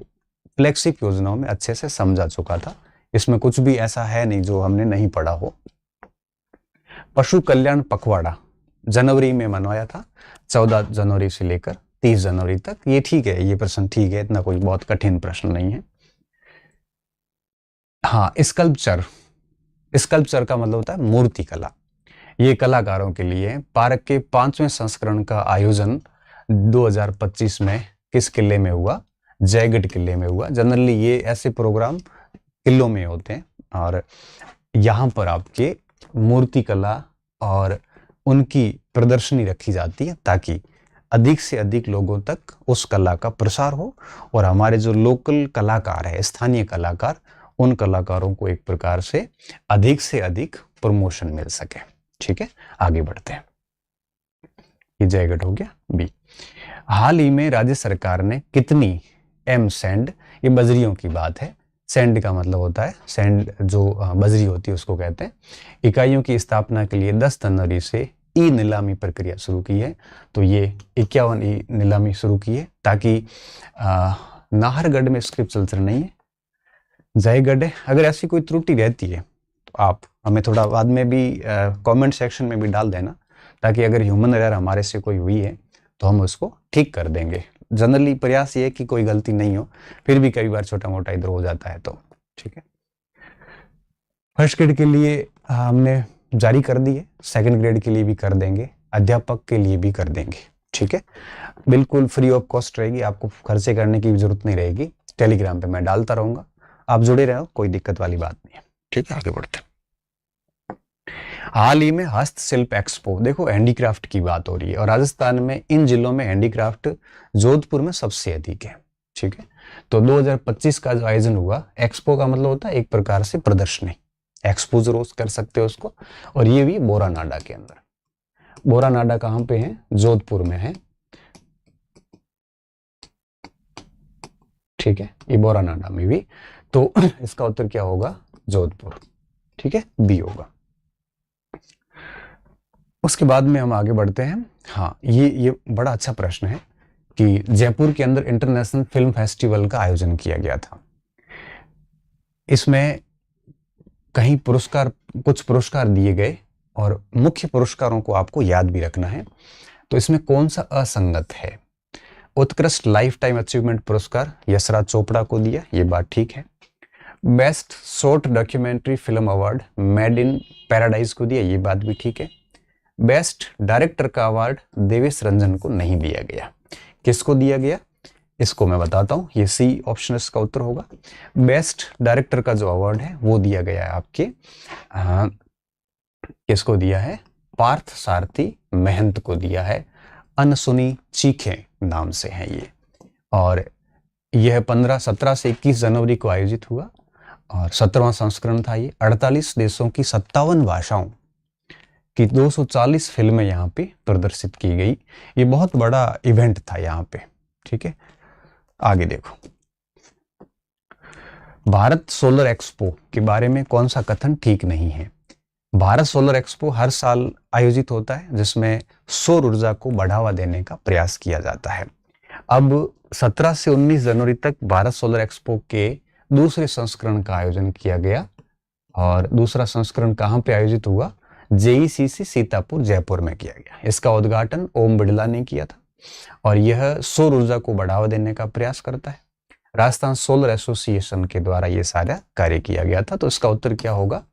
[SPEAKER 1] फ्लैगशिप योजनाओं में अच्छे से समझा चुका था, इसमें कुछ भी ऐसा है नहीं जो हमने नहीं पढ़ा हो। पशु कल्याण पखवाड़ा जनवरी में मनाया था, 14 जनवरी से लेकर 30 जनवरी तक। ये ठीक है, ये प्रश्न ठीक है, इतना कोई बहुत कठिन प्रश्न नहीं है। हाँ, स्कल्पचर का मतलब होता है मूर्ति कला। ये कलाकारों के लिए पार्क के 5वें संस्करण का आयोजन 2025 में किस किले में हुआ? जयगढ़ किले में हुआ। जनरली ये ऐसे प्रोग्राम किलों में होते हैं, और यहाँ पर आपके मूर्ति कला और उनकी प्रदर्शनी रखी जाती है ताकि अधिक से अधिक लोगों तक उस कला का प्रसार हो, और हमारे जो लोकल कलाकार है, स्थानीय कलाकार, उन कलाकारों को एक प्रकार से अधिक प्रमोशन मिल सके, ठीक है। आगे बढ़ते हैं, ये जयगढ़ हो गया। बी, हाल ही में राज्य सरकार ने कितनी सैंड, ये बजरियों की बात है, सैंड का मतलब होता है सैंड, जो बजरी होती है उसको कहते हैं, इकाइयों की स्थापना के लिए 10 जनवरी से ई नीलामी प्रक्रिया शुरू की है। तो ये 51 ई नीलामी शुरू की है, ताकि नाहरगढ़ में स्क्रिप्चर नहीं है, जयगढ़ है। अगर ऐसी कोई त्रुटि रहती है तो आप हमें थोड़ा बाद में भी कमेंट सेक्शन में भी डाल देना, ताकि अगर ह्यूमन एरर हमारे से कोई हुई है तो हम उसको ठीक कर देंगे। जनरली प्रयास ये है कि कोई गलती नहीं हो, फिर भी कई बार छोटा मोटा इधर हो जाता है, तो ठीक है। फर्स्ट ग्रेड के लिए हमने जारी कर दी है, सेकंड ग्रेड के लिए भी कर देंगे, अध्यापक के लिए भी कर देंगे। ठीक है, बिल्कुल फ्री ऑफ कॉस्ट रहेगी, आपको खर्चे करने की भी जरूरत नहीं रहेगी। टेलीग्राम पे मैं डालता रहूंगा, आप जुड़े रहो, कोई दिक्कत वाली बात नहीं है। ठीक है, आगे बढ़ते हैं। हाल ही में हस्तशिल्प एक्सपो, देखो हैंडीक्राफ्ट की बात हो रही है और राजस्थान में इन जिलों में हैंडीक्राफ्ट जोधपुर में सबसे अधिक है। ठीक है, तो 2025 का जो आयोजन हुआ, एक्सपो का मतलब होता है एक प्रकार से प्रदर्शनी, एक्सपोजर कर सकते हो उसको, और ये भी बोरानाडा के अंदर। बोरानाडा कहाँ पे है? जोधपुर में है। ठीक है, ये बोरानाडा में भी, तो इसका उत्तर क्या होगा? जोधपुर। ठीक है, बी होगा। उसके बाद में हम आगे बढ़ते हैं। हाँ, ये बड़ा अच्छा प्रश्न है कि जयपुर के अंदर इंटरनेशनल फिल्म फेस्टिवल का आयोजन किया गया था। इसमें कहीं कुछ पुरस्कार दिए गए और मुख्य पुरस्कारों को आपको याद भी रखना है। तो इसमें कौन सा असंगत है? उत्कृष्ट लाइफ टाइम अचीवमेंट पुरस्कार यशराज चोपड़ा को दिया, ये बात ठीक है। Best short documentary film award made in paradise को दिया, ये बात भी ठीक है। बेस्ट डायरेक्टर का अवार्ड देवेश रंजन को नहीं दिया गया। किसको दिया गया? इसको मैं बताता हूं, ये सी ऑप्शन इसका उत्तर होगा। बेस्ट डायरेक्टर का जो अवार्ड है वो दिया गया है आपके किसको दिया है? पार्थ सारथी महंत को दिया है। अनसुनी चीखें नाम से है ये, और यह 17 से 21 जनवरी को आयोजित हुआ और 17वां संस्करण था ये। 48 देशों की 57 भाषाओं कि 240 फिल्में यहाँ पे प्रदर्शित की गई। ये बहुत बड़ा इवेंट था यहाँ पे। ठीक है, आगे देखो। भारत सोलर एक्सपो के बारे में कौन सा कथन ठीक नहीं है? भारत सोलर एक्सपो हर साल आयोजित होता है जिसमें सौर ऊर्जा को बढ़ावा देने का प्रयास किया जाता है। अब 17 से 19 जनवरी तक भारत सोलर एक्सपो के दूसरे संस्करण का आयोजन किया गया और दूसरा संस्करण कहाँ पे आयोजित हुआ? जेईसीसी सीतापुर जयपुर में किया गया। इसका उद्घाटन ओम बिड़ला ने किया था और यह सौर ऊर्जा को बढ़ावा देने का प्रयास करता है। राजस्थान सोलर एसोसिएशन के द्वारा यह सारा कार्य किया गया था। तो इसका उत्तर क्या होगा?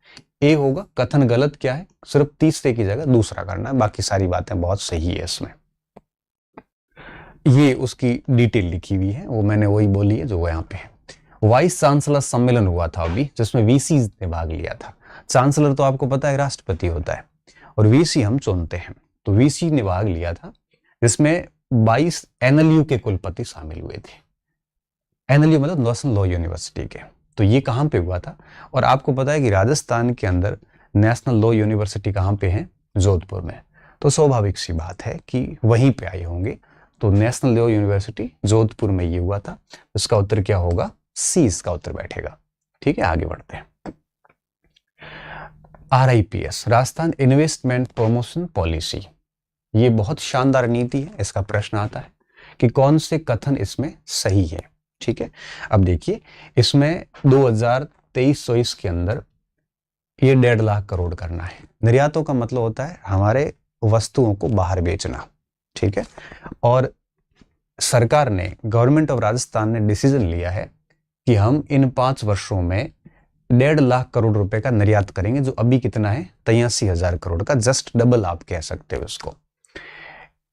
[SPEAKER 1] ए होगा। कथन गलत क्या है? सिर्फ तीसरे की जगह दूसरा करना है, बाकी सारी बातें बहुत सही है इसमें। ये उसकी डिटेल लिखी हुई है, वो मैंने वही बोली है जो यहाँ पे है। वाइस चांसलर सम्मेलन हुआ था अभी, जिसमें वीसी ने भाग लिया था। चांसलर तो आपको पता है राष्ट्रपति होता है और वीसी हम चुनते हैं, तो वीसी ने भाग लिया था जिसमें 22 एनएलयू के कुलपति शामिल हुए थे। एनएलयू मतलब नेशनल लॉ यूनिवर्सिटी के। तो ये कहाँ पे हुआ था? और आपको पता है कि राजस्थान के अंदर नेशनल लॉ यूनिवर्सिटी कहाँ पे है? जोधपुर में। तो स्वाभाविक सी बात है कि वहीं पे आए होंगे। तो नेशनल लॉ यूनिवर्सिटी जोधपुर में ये हुआ था। इसका उत्तर क्या होगा? सी इसका उत्तर बैठेगा। ठीक है, आगे बढ़ते हैं। RIPS Rajasthan investment promotion policy, ये बहुत शानदार नीति है। इसका प्रश्न आता है कि कौन से कथन इसमें सही है। ठीक है, अब देखिए, इसमें 2023-24 के अंदर ये 1.5 लाख करोड़ करना है। निर्यातों का मतलब होता है हमारे वस्तुओं को बाहर बेचना। ठीक है, और सरकार ने, गवर्नमेंट ऑफ राजस्थान ने डिसीजन लिया है कि हम इन 5 वर्षों में 1.5 लाख करोड़ रुपए का निर्यात करेंगे, जो अभी कितना है? 83,000 करोड़ का, जस्ट डबल आप कह सकते हो इसको।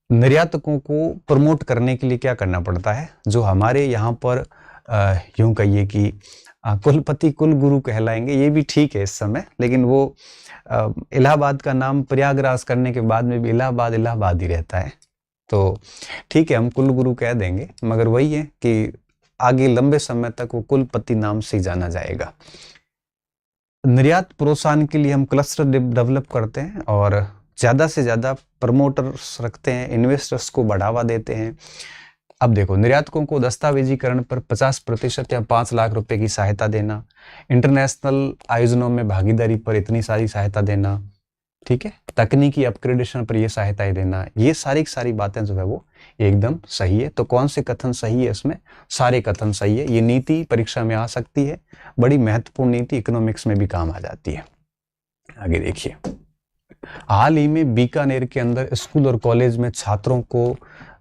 [SPEAKER 1] निर्यातकों को प्रमोट करने के लिए क्या करना पड़ता है? जो हमारे यहाँ पर यूं कहिए कि कुलपति कुल गुरु कहलाएंगे, ये भी ठीक है इस समय, लेकिन वो इलाहाबाद का नाम प्रयागराज करने के बाद में भी इलाहाबाद इलाहाबाद ही रहता है। तो ठीक है, हम कुल गुरु कह देंगे, मगर वही है कि आगे लंबे समय तक वो कुलपति नाम से जाना जाएगा। निर्यात प्रोत्साहन के लिए हम क्लस्टर डेवलप करते हैं और ज्यादा से ज्यादा प्रमोटर्स रखते हैं, इन्वेस्टर्स को बढ़ावा देते हैं। अब देखो, निर्यातकों को दस्तावेजीकरण पर 50% या 5 लाख रुपए की सहायता देना, इंटरनेशनल आयोजनों में भागीदारी पर इतनी सारी सहायता देना, ठीक है, तकनीकी अपग्रेडेशन पर यह सहायताएं देना, ये सारी बातें जो है वो एकदम सही है। तो कौन से कथन सही है इसमें? सारे कथन सही है। ये नीति परीक्षा में आ सकती है, बड़ी महत्वपूर्ण नीति, इकोनॉमिक्स में भी काम आ जाती है। आगे देखिए, हाल ही में बीकानेर के अंदर स्कूल और कॉलेज में छात्रों को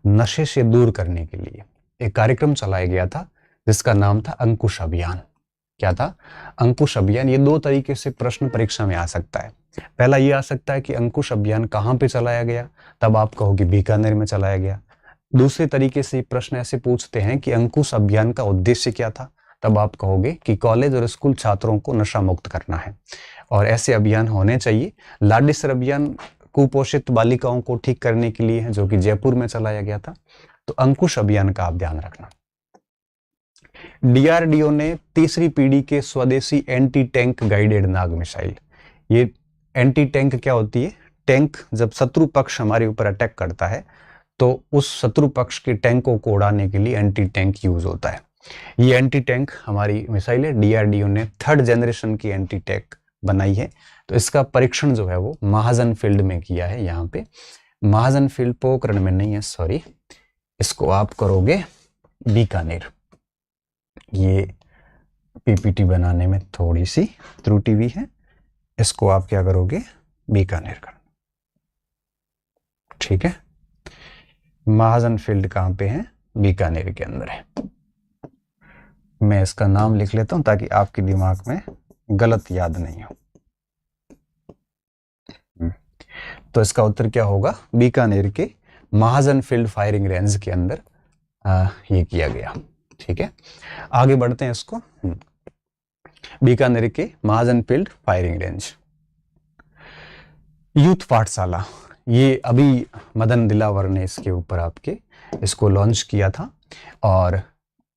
[SPEAKER 1] नशे से दूर करने के लिए एक कार्यक्रम चलाया गया था जिसका नाम था अंकुश अभियान। क्या था? अंकुश अभियान। ये दो तरीके से प्रश्न परीक्षा में आ सकता है। पहला ये आ सकता है कि अंकुश अभियान कहाँ पे चलाया गया, तब आप कहोगे बीकानेर में चलाया गया। दूसरे तरीके से प्रश्न ऐसे पूछते हैं कि अंकुश अभियान का उद्देश्य क्या था, तब आप कहोगे कि कॉलेज और स्कूल छात्रों को नशा मुक्त करना है और ऐसे अभियान होने चाहिए। लाडेसर अभियान कुपोषित बालिकाओं को ठीक करने के लिए है, जो कि जयपुर में चलाया गया था। तो अंकुश अभियान का आप ध्यान रखना। डीआरडीओ ने तीसरी पीढ़ी के स्वदेशी एंटी टैंक गाइडेड नाग मिसाइल। ये एंटी टैंक क्या होती है? टैंक जब शत्रु पक्ष हमारे ऊपर अटैक करता है तो उस शत्रु पक्ष के टैंकों को उड़ाने के लिए एंटी टैंक यूज होता है। ये एंटी टैंक हमारी मिसाइल है। डीआरडीओ ने 3rd जनरेशन की एंटी टैंक बनाई है। तो इसका परीक्षण जो है वो महाजन फील्ड में किया है। यहाँ पे महाजन फील्ड पोखरण में नहीं है, सॉरी, इसको आप करोगे बीकानेर। ये पीपीटी बनाने में थोड़ी सी त्रुटि हुई है, इसको आप क्या करोगे? बीकानेर कर। ठीक है, महाजन फील्ड कहां पे है? बीकानेर के अंदर है। मैं इसका नाम लिख लेता हूं ताकि आपके दिमाग में गलत याद नहीं हो। तो इसका उत्तर क्या होगा? बीकानेर के महाजन फील्ड फायरिंग रेंज के अंदर ये किया गया। ठीक है, आगे बढ़ते हैं इसको। बीकानेर के महाजन फील्ड फायरिंग रेंज। यूथ पाठशाला, ये अभी मदन दिलावर ने इसके ऊपर आपके इसको लॉन्च किया था और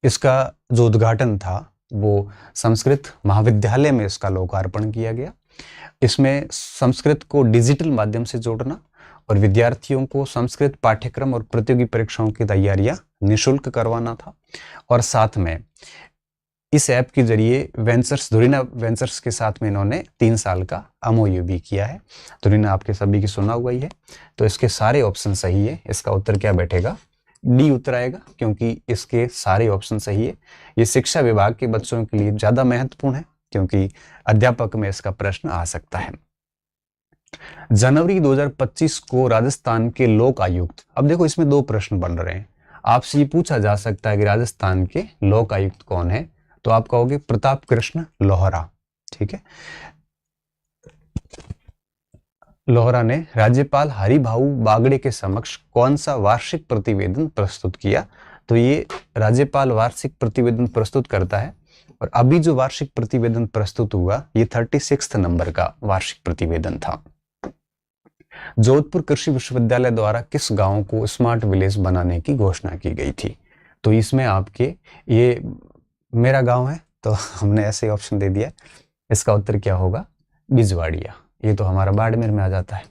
[SPEAKER 1] इसका जो उद्घाटन था वो संस्कृत महाविद्यालय में इसका लोकार्पण किया गया। इसमें संस्कृत को डिजिटल माध्यम से जोड़ना और विद्यार्थियों को संस्कृत पाठ्यक्रम और प्रतियोगी परीक्षाओं की तैयारियां निःशुल्क करवाना था। और साथ में इस ऐप के जरिए वेंचर्स, धुरीना वेंचर्स के साथ में इन्होंने 3 साल का एमओयू भी किया है। धुरीना आपके सभी की सुना हुआ ही है। तो इसके सारे ऑप्शन सही है। इसका उत्तर क्या बैठेगा? डी उत्तर आएगा, क्योंकि इसके सारे ऑप्शन सही है। ये शिक्षा विभाग के बच्चों के लिए ज्यादा महत्वपूर्ण है क्योंकि अध्यापक में इसका प्रश्न आ सकता है। जनवरी 2025 को राजस्थान के लोक आयुक्त, अब देखो इसमें 2 प्रश्न बन रहे हैं। आपसे ये पूछा जा सकता है कि राजस्थान के लोक आयुक्त कौन है, तो आप कहोगे प्रताप कृष्ण लोहरा। ठीक है, लोहरा ने राज्यपाल हरिभाऊ बागड़े के समक्ष कौन सा वार्षिक प्रतिवेदन प्रस्तुत किया? तो ये राज्यपाल वार्षिक प्रतिवेदन प्रस्तुत करता है और अभी जो वार्षिक प्रतिवेदन प्रस्तुत हुआ ये 36 नंबर का वार्षिक प्रतिवेदन था। जोधपुर कृषि विश्वविद्यालय द्वारा किस गांव को स्मार्ट विलेज बनाने की घोषणा की गई थी? तो इसमें आपके ये मेरा गांव है तो हमने ऐसे ऑप्शन दे दिया। इसका उत्तर क्या होगा? बिजवाड़िया। ये तो हमारा बाड़मेर में आ जाता है।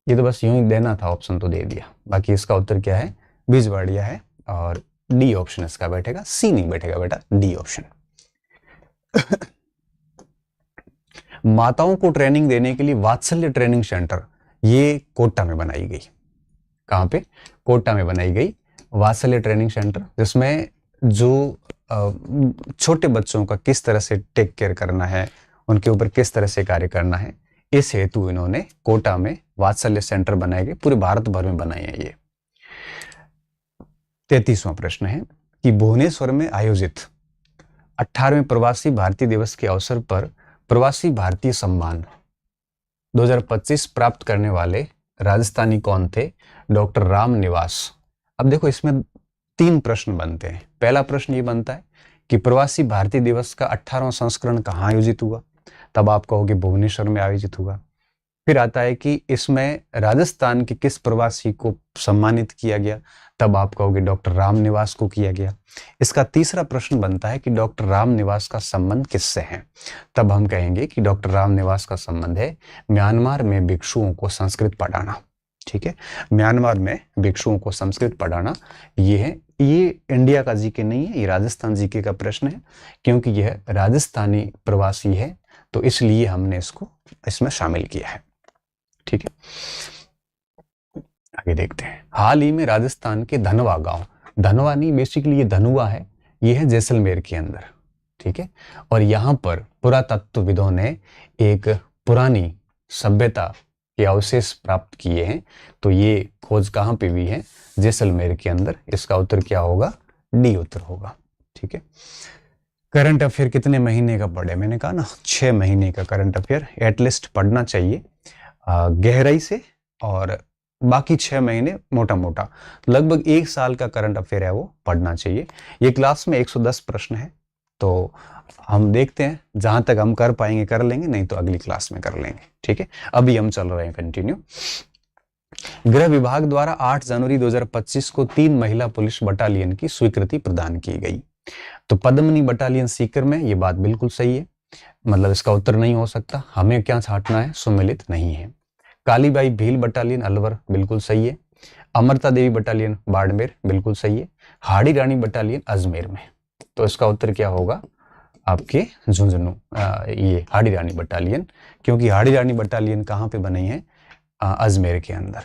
[SPEAKER 1] ये तो बस यूं ही देना था, ऑप्शन तो दे दिया। बाकी इसका उत्तर क्या है? बिजवाड़िया है और डी ऑप्शन इसका बैठेगा। सी नहीं बैठेगा बेटा, डी ऑप्शन। माताओं को ट्रेनिंग देने के लिए वात्सल्य ट्रेनिंग सेंटर ये कोटा में बनाई गई। कहां पे? कोटा में बनाई गई वात्सल्य ट्रेनिंग सेंटर, जिसमें जो छोटे बच्चों का किस तरह से टेक केयर करना है, उनके ऊपर किस तरह से कार्य करना है, इस हेतु इन्होंने कोटा में वात्सल्य सेंटर बनाए गए। पूरे भारत भर में बनाए हैं ये। 33वां प्रश्न है कि भुवनेश्वर में आयोजित 18वें प्रवासी भारतीय दिवस के अवसर पर प्रवासी भारतीय सम्मान 2025 प्राप्त करने वाले राजस्थानी कौन थे? डॉक्टर राम निवास। अब देखो इसमें 3 प्रश्न बनते हैं। पहला प्रश्न ये बनता है कि प्रवासी भारतीय दिवस का 18वां संस्करण कहाँ आयोजित हुआ? तब आप कहोगे भुवनेश्वर में आयोजित हुआ। फिर आता है कि इसमें राजस्थान के किस प्रवासी को सम्मानित किया गया? तब आप कहोगे डॉक्टर राम निवास को किया गया। इसका तीसरा प्रश्न बनता है कि डॉक्टर राम निवास का संबंध किससे है? तब हम कहेंगे कि डॉक्टर राम निवास का संबंध है म्यांमार में भिक्षुओं को संस्कृत पढ़ाना। ठीक है, म्यांमार में भिक्षुओं को संस्कृत पढ़ाना ये है। ये इंडिया का जीके नहीं है, ये राजस्थान जीके का प्रश्न है क्योंकि यह राजस्थानी प्रवासी है, तो इसलिए हमने इसको इसमें शामिल किया है। ठीक है, आगे देखते हैं। हाल ही में राजस्थान के धनवा गांव, धनवा नहीं बेसिकली ये धनुआ है, ये है जैसलमेर के अंदर। ठीक है, और यहां पर पुरातत्वविदों ने एक पुरानी सभ्यता के अवशेष प्राप्त किए हैं। तो ये खोज कहां पे हुई है? जैसलमेर के अंदर। इसका उत्तर क्या होगा? डी उत्तर होगा। ठीक है, करंट अफेयर कितने महीने का पढ़े? मैंने कहा ना 6 महीने का करंट अफेयर एटलीस्ट पढ़ना चाहिए गहराई से, और बाकी 6 महीने मोटा मोटा, लगभग 1 साल का करंट अफेयर है वो पढ़ना चाहिए। ये क्लास में 110 प्रश्न है, तो हम देखते हैं जहां तक हम कर पाएंगे कर लेंगे, नहीं तो अगली क्लास में कर लेंगे। ठीक है, अभी हम चल रहे हैं कंटिन्यू। गृह विभाग द्वारा 8 जनवरी 2025 को 3 महिला पुलिस बटालियन की स्वीकृति प्रदान की गई। तो पद्मनी बटालियन सीकर में, ये बात बिल्कुल सही है, मतलब इसका उत्तर नहीं हो सकता। हमें क्या छांटना है? सुमेलित नहीं है। कालीबाई भील बटालियन अलवर, बिल्कुल सही है। अमृता देवी बटालियन बाड़मेर, बिल्कुल सही है। हाड़ी रानी बटालियन अजमेर में, तो इसका उत्तर क्या होगा? आपके झुंझुनू, ये हाड़ी रानी बटालियन, क्योंकि हाड़ी रानी बटालियन कहाँ पे बनी है? अजमेर के अंदर।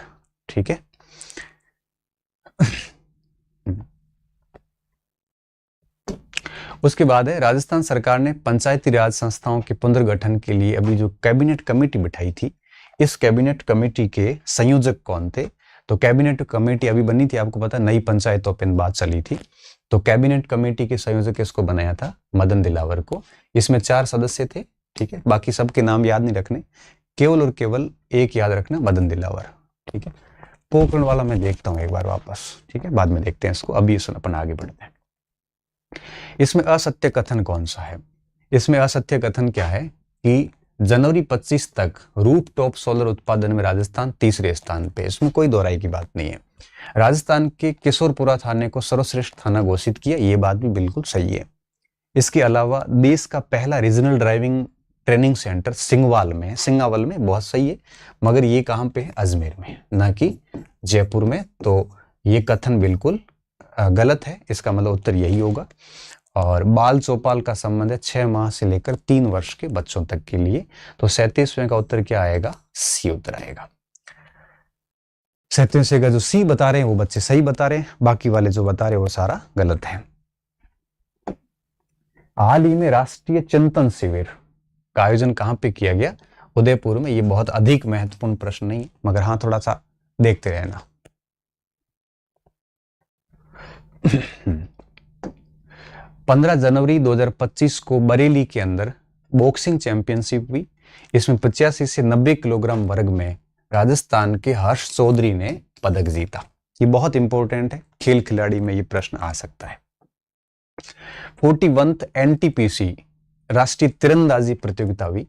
[SPEAKER 1] ठीक है। उसके बाद है, राजस्थान सरकार ने पंचायती राज संस्थाओं के पुनर्गठन के लिए अभी जो कैबिनेट कमेटी बिठाई थी, इस कैबिनेट कमेटी के संयोजक कौन थे? तो कैबिनेट कमेटी अभी बनी थी, आपको पता, नई पंचायतों पर बात चली थी, तो कैबिनेट कमेटी के संयोजक इसको बनाया था मदन दिलावर को। इसमें 4 सदस्य थे। ठीक है, बाकी सबके नाम याद नहीं रखने, केवल और केवल एक याद रखना, मदन दिलावर। ठीक है, पोखरण वाला मैं देखता हूं एक बार वापस। ठीक है, बाद में देखते हैं इसको, अभी अपन आगे बढ़ते हैं। इसमें असत्य कथन कौन सा है? इसमें असत्य कथन क्या है कि जनवरी 25 तक रूफटॉप सोलर उत्पादन में राजस्थान तीसरे स्थान पे, इसमें कोई दोहराई की बात नहीं है। राजस्थान के किशोरपुरा थाने को सर्वश्रेष्ठ थाना घोषित किया, ये बात भी बिल्कुल सही है। इसके अलावा देश का पहला रीजनल ड्राइविंग ट्रेनिंग सेंटर सिंगवाल में, बहुत सही है, मगर ये कहां पे है? अजमेर में, ना कि जयपुर में। तो ये कथन बिल्कुल गलत है, इसका मतलब उत्तर यही होगा। और बाल चौपाल का संबंध है 6 माह से लेकर 3 वर्ष के बच्चों तक के लिए, तो 37वें का उत्तर क्या आएगा? सी उत्तर आएगा। 37वें का जो सी बता रहे हैं वो बच्चे सही बता रहे हैं, बाकी वाले जो बता रहे हैं वो सारा गलत है। हाल ही में राष्ट्रीय चिंतन शिविर का आयोजन कहां पे किया गया? उदयपुर में। ये बहुत अधिक महत्वपूर्ण प्रश्न नहीं, मगर हाँ थोड़ा सा देखते रहना। 15 जनवरी 2025 को बरेली के अंदर बॉक्सिंग चैंपियनशिप हुई। इसमें 85 से 90 किलोग्राम वर्ग में राजस्थान के हर्ष चौधरी ने पदक जीता। ये बहुत इंपॉर्टेंट है, खेल खिलाड़ी में ये प्रश्न आ सकता है। 41th NTPC राष्ट्रीय तीरंदाजी प्रतियोगिता हुई,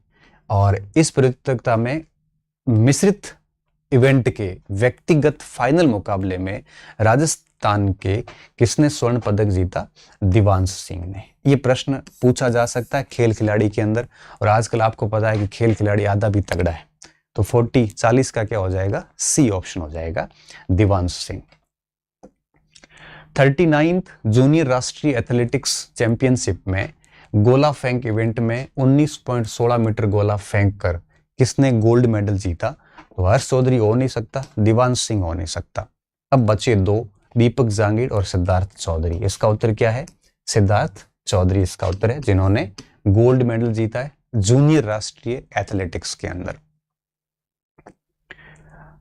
[SPEAKER 1] और इस प्रतियोगिता में मिश्रित इवेंट के व्यक्तिगत फाइनल मुकाबले में राजस्थान के किसने स्वर्ण पदक जीता? दिवांश सिंह ने। ये प्रश्न पूछा जा सकता है खेल खिलाड़ी के अंदर, और आजकल आपको पता है कि खेल खिलाड़ी आधा भी तगड़ा है, तो 40 का क्या हो जाएगा? सी ऑप्शन हो जाएगा, दिवांश सिंह। 39th जूनियर राष्ट्रीय एथलेटिक्स चैंपियनशिप में गोला फेंक इवेंट में 19.16 मीटर गोला फेंक कर किसने गोल्ड मेडल जीता? तो हर्ष चौधरी हो नहीं सकता, दिवांश सिंह हो नहीं सकता। अब बचे 2, दीपक जांगीर और सिद्धार्थ चौधरी। इसका उत्तर क्या है? सिद्धार्थ चौधरी इसका उत्तर है, जिन्होंने गोल्ड मेडल जीता है जूनियर राष्ट्रीय एथलेटिक्स के अंदर।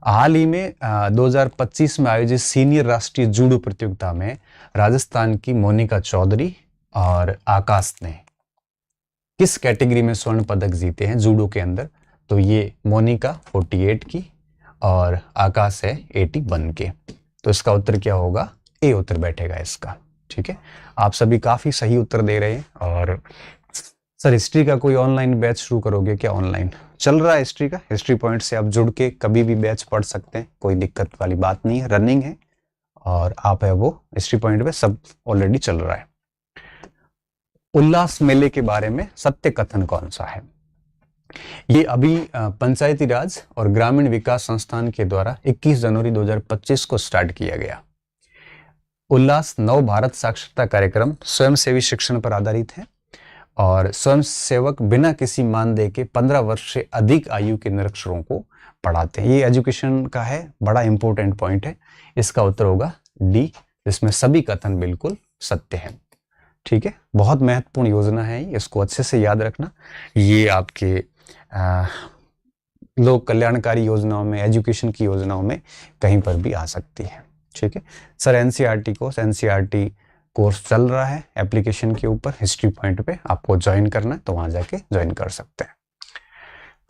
[SPEAKER 1] हाल ही में 2025 में आयोजित सीनियर राष्ट्रीय जूडो प्रतियोगिता में राजस्थान की मोनिका चौधरी और आकाश ने किस कैटेगरी में स्वर्ण पदक जीते हैं जूडो के अंदर? तो ये मोनिका 48 की और आकाश है 81 के। तो इसका उत्तर क्या होगा? ए उत्तर बैठेगा इसका। ठीक है, आप सभी काफी सही उत्तर दे रहे हैं। और सर हिस्ट्री का कोई ऑनलाइन बैच शुरू करोगे क्या? ऑनलाइन चल रहा है हिस्ट्री का, हिस्ट्री पॉइंट से आप जुड़ के कभी भी बैच पढ़ सकते हैं, कोई दिक्कत वाली बात नहीं है, रनिंग है और आप है वो हिस्ट्री पॉइंट पे सब ऑलरेडी चल रहा है। उल्लास मेले के बारे में सत्य कथन कौन सा है? ये अभी पंचायती राज और ग्रामीण विकास संस्थान के द्वारा 21 जनवरी 2025 को स्टार्ट किया गया। उल्लास नव भारत साक्षरता कार्यक्रम स्वयंसेवी शिक्षण पर आधारित है और स्वयं सेवक बिना किसी मानदेय के 15 वर्ष से अधिक आयु के निरक्षरों को पढ़ाते हैं। ये एजुकेशन का है, बड़ा इंपॉर्टेंट पॉइंट है। इसका उत्तर होगा डी, जिसमें सभी कथन बिल्कुल सत्य है। ठीक है, बहुत महत्वपूर्ण योजना है, इसको अच्छे से याद रखना। ये आपके लोक कल्याणकारी योजनाओं में, एजुकेशन की योजनाओं में कहीं पर भी आ सकती है। ठीक है सर, एनसीईआरटी को एनसीईआरटी कोर्स चल रहा है एप्लीकेशन के ऊपर, हिस्ट्री पॉइंट पे आपको ज्वाइन करना है तो वहां जाके ज्वाइन कर सकते हैं।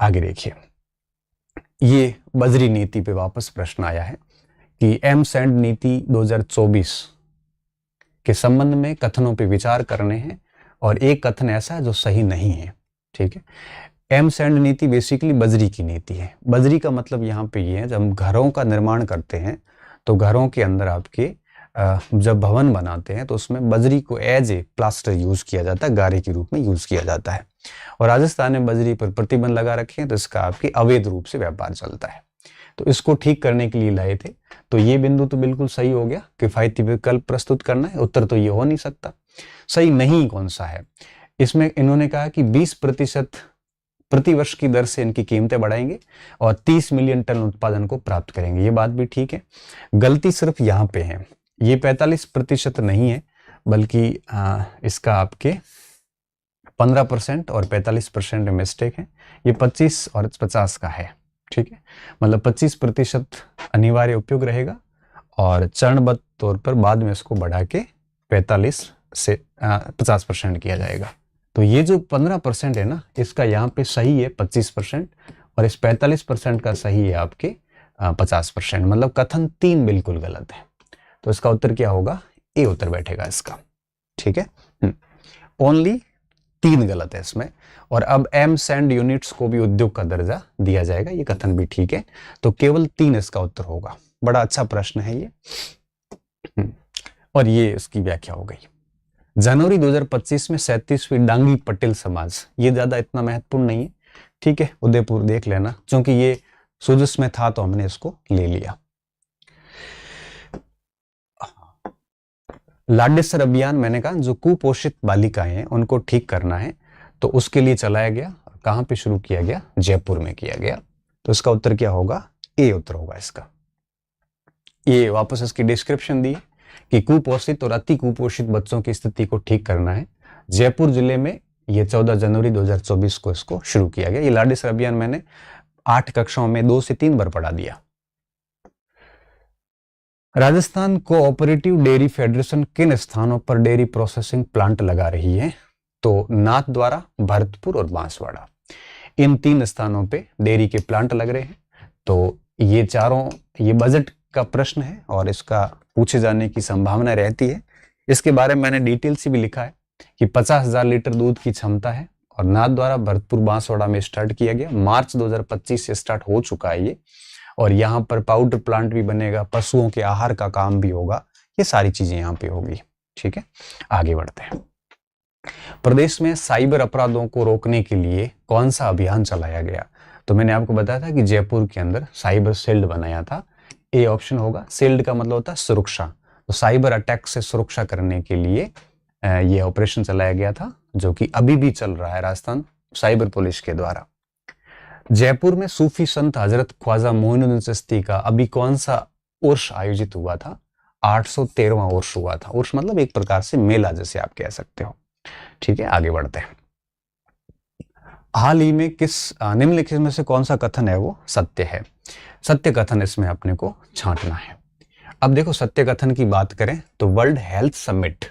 [SPEAKER 1] आगे देखिए, ये बजरी नीति पे वापस प्रश्न आया है कि एमसैंड नीति 2024 के संबंध में कथनों पे विचार करने हैं और एक कथन ऐसा है जो सही नहीं है। ठीक है, एमसैंड नीति बेसिकली बजरी की नीति है। बजरी का मतलब यहाँ पे ये है, जब हम घरों का निर्माण करते हैं तो घरों के अंदर आपके जब भवन बनाते हैं तो उसमें बजरी को एज ए प्लास्टर यूज किया जाता है, गारे के रूप में यूज किया जाता है। और राजस्थान ने बजरी पर प्रतिबंध लगा रखे हैं तो इसका आपकी अवैध रूप से व्यापार चलता है। तो इसको ठीक करने के लिए लाए थे। तो ये बिंदु तो बिल्कुल सही हो गया, किफायती विकल्प प्रस्तुत करना है। उत्तर तो ये हो नहीं सकता। सही नहीं कौन सा है? इसमें इन्होंने कहा कि 20% प्रति वर्ष की दर से इनकी कीमतें बढ़ाएंगे और 30 मिलियन टन उत्पादन को प्राप्त करेंगे। ये बात भी ठीक है। गलती सिर्फ यहाँ पे है, ये 45% नहीं है, बल्कि इसका आपके 15% और 45% मिस्टेक है। ये 25 और 50 का है। ठीक है, मतलब 25% अनिवार्य उपयोग रहेगा और चरणबद्ध तौर पर बाद में इसको बढ़ा के 45 से 50% किया जाएगा। तो ये जो 15% है ना, इसका यहाँ पे सही है 25% और इस 45% का सही है आपके 50%। मतलब कथन 3 बिल्कुल गलत है। तो इसका उत्तर क्या होगा? ए उत्तर बैठेगा इसका। ठीक है, ओनली 3 गलत है इसमें। और अब एमसैंड यूनिट्स को भी उद्योग का दर्जा दिया जाएगा, ये कथन भी ठीक है। तो केवल 3 इसका उत्तर होगा। बड़ा अच्छा प्रश्न है ये। और ये इसकी व्याख्या हो गई। जनवरी 2025 में 37वीं डांगी पटेल समाज, ये ज्यादा इतना महत्वपूर्ण नहीं है। ठीक है, उदयपुर देख लेना, क्योंकि ये सुजस में था तो हमने इसको ले लिया। लाडेसर अभियान, मैंने कहा जो कुपोषित बालिकाएं हैं उनको ठीक करना है, तो उसके लिए चलाया गया। कहां पे शुरू किया गया? जयपुर में किया गया। तो इसका उत्तर क्या होगा? ए उत्तर होगा इसका। ये वापस इसकी डिस्क्रिप्शन दी कि कुपोषित और अति कुपोषित बच्चों की स्थिति को ठीक करना है। जयपुर जिले में ये 14 जनवरी 2024 को इसको शुरू किया गया। ये लाडेसर अभियान मैंने 8 कक्षाओं में 2 से 3 बार पढ़ा दिया। राजस्थान कोऑपरेटिव डेयरी फेडरेशन किन स्थानों पर डेयरी प्रोसेसिंग प्लांट लगा रही है? तो नाथद्वारा, भरतपुर और बांसवाड़ा, इन 3 स्थानों पे डेयरी के प्लांट लग रहे हैं। तो ये चारों, ये बजट का प्रश्न है और इसका पूछे जाने की संभावना रहती है। इसके बारे में मैंने डिटेल से भी लिखा है कि 50,000 लीटर दूध की क्षमता है और नाथद्वारा, भरतपुर, बांसवाड़ा में स्टार्ट किया गया। मार्च 2025 से स्टार्ट हो चुका है ये। और यहाँ पर पाउडर प्लांट भी बनेगा, पशुओं के आहार का काम भी होगा। ये सारी चीजें यहाँ पे होगी। ठीक है, आगे बढ़ते हैं। प्रदेश में साइबर अपराधों को रोकने के लिए कौन सा अभियान चलाया गया? तो मैंने आपको बताया था कि जयपुर के अंदर साइबर शील्ड बनाया था। ए ऑप्शन होगा। शील्ड का मतलब होता है सुरक्षा। तो साइबर अटैक से सुरक्षा करने के लिए ये ऑपरेशन चलाया गया था, जो कि अभी भी चल रहा है राजस्थान साइबर पुलिस के द्वारा। जयपुर में सूफी संत हजरत ख्वाजा मोइनुद्दीन चिश्ती का अभी कौन सा उर्स आयोजित हुआ था? 813वां उर्स हुआ था। उर्स मतलब एक प्रकार से मेला जैसे आप कह सकते हो। ठीक है, आगे बढ़ते हैं। हाल ही में किस निम्नलिखित में से कौन सा कथन है वो सत्य है? सत्य कथन इसमें अपने को छांटना है। अब देखो, सत्य कथन की बात करें तो वर्ल्ड हेल्थ समिट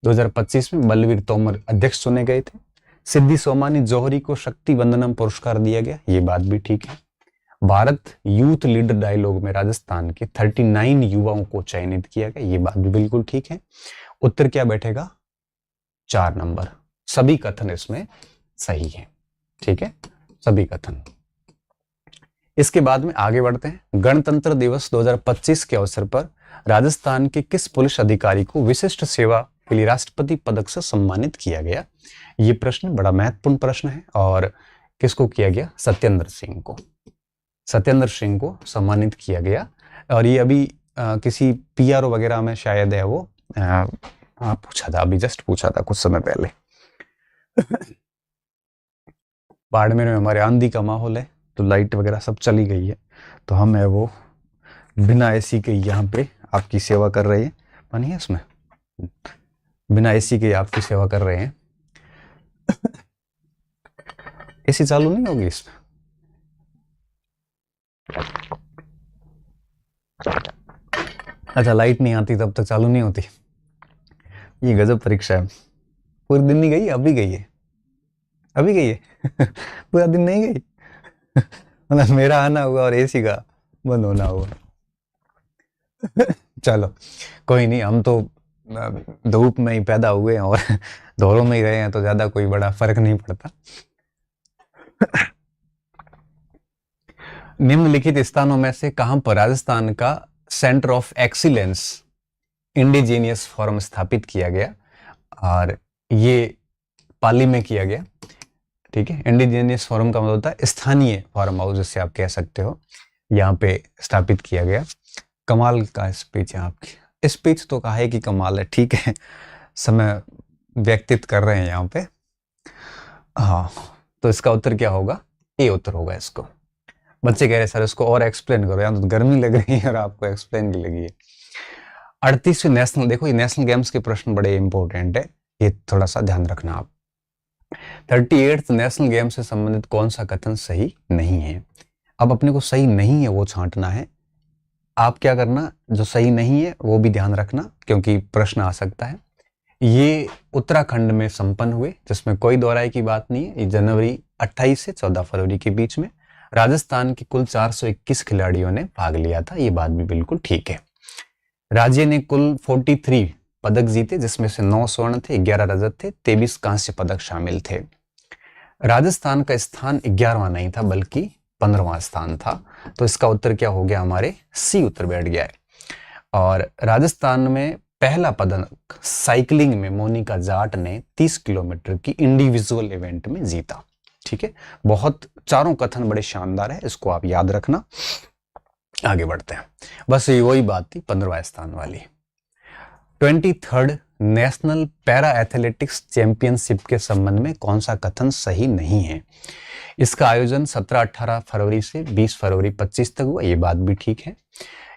[SPEAKER 1] 2025 में बलवीर तोमर अध्यक्ष चुने गए थे। सिद्धि सोमानी जौहरी को शक्ति वंदनम पुरस्कार दिया गया, ये बात भी ठीक है। भारत यूथ लीडर डायलॉग में राजस्थान के 39 युवाओं को चयनित किया गया, ये बात भी बिल्कुल ठीक है। उत्तर क्या बैठेगा? 4 नंबर। सभी कथन इसमें सही है। ठीक है, सभी कथन। इसके बाद में आगे बढ़ते हैं। गणतंत्र दिवस 2025 के अवसर पर राजस्थान के किस पुलिस अधिकारी को विशिष्ट सेवा के लिए राष्ट्रपति पदक से सम्मानित किया गया? ये प्रश्न बड़ा महत्वपूर्ण प्रश्न है। और किसको किया गया? सत्येंद्र सिंह को। सत्येंद्र सिंह को सम्मानित किया गया। और ये अभी किसी पीआरओ वगैरह में शायद है वो पूछा था, अभी जस्ट पूछा था कुछ समय पहले। बाड़मेर में हमारे आंधी का माहौल है, तो लाइट वगैरह सब चली गई है, तो हम है वो बिना एसी के यहाँ पे आपकी सेवा कर रहे हैं। पानी है उसमें? बिना एसी के आपकी सेवा कर रहे हैं। एसी चालू नहीं होगी इसमें? अच्छा, लाइट नहीं आती तब तक चालू नहीं होती। ये गजब परीक्षा है। पूरे दिन नहीं गई, अभी गई है, अभी गई है। पूरा दिन नहीं गई। मतलब मेरा आना हुआ और एसी का बंद होना हुआ। चलो कोई नहीं, हम तो धूप में ही पैदा हुए हैं और धोरों में ही रहे हैं, तो ज्यादा कोई बड़ा फर्क नहीं पड़ता। निम्नलिखित स्थानों में से कहां पर राजस्थान का centre of excellence indigenous forum स्थापित किया गया? और ये पाली में किया गया। ठीक है, इंडिजीनियस फोरम का मतलब होता है स्थानीय फोरम हाउस, जिससे आप कह सकते हो, यहाँ पे स्थापित किया गया। कमाल का स्पीच है आपकी। स्पीच तो कहा है कि कमाल है, ठीक है, समय व्यतीत कर रहे हैं यहाँ पे। हाँ, तो इसका उत्तर क्या होगा? ए उत्तर होगा इसको। बच्चे कह रहे सर इसको और एक्सप्लेन करो, यहाँ तो गर्मी लग रही है और आपको एक्सप्लेन की लगी है। 38वीं नेशनल, देखो ये नेशनल गेम्स के प्रश्न बड़े इंपॉर्टेंट है, ये थोड़ा सा ध्यान रखना आप। 38th नेशनल गेम से संबंधित कौन सा कथन सही नहीं है? अब अपने को सही नहीं है वो छांटना है। आप क्या करना, जो सही नहीं है वो भी ध्यान रखना, क्योंकि प्रश्न आ सकता है। ये उत्तराखंड में संपन्न हुए, जिसमें कोई दोहराई की बात नहीं है। ये जनवरी 28 से 14 फरवरी के बीच में राजस्थान के कुल 421 खिलाड़ियों ने भाग लिया था, ये बात भी बिल्कुल ठीक है। राज्य ने कुल 43 पदक जीते, जिसमें से 9 स्वर्ण थे, 11 रजत थे, 23 कांस्य पदक शामिल थे। राजस्थान का स्थान 11वां नहीं था बल्कि 15वां स्थान था, तो इसका उत्तर क्या हो गया? हमारे सी उत्तर बैठ गया है। और राजस्थान में पहला पदक साइकिलिंग में मोनिका जाट ने 30 किलोमीटर की इंडिविजुअल इवेंट में जीता। ठीक है, बहुत चारों कथन बड़े शानदार है, इसको आप याद रखना। आगे बढ़ते हैं, बस ये वही बात थी 15वां स्थान वाली। 23rd national para athletics championship के संबंध में कौन सा कथन सही नहीं है? इसका आयोजन 17-18 फरवरी से 20 फरवरी 25 तक हुआ, ये बात भी ठीक है।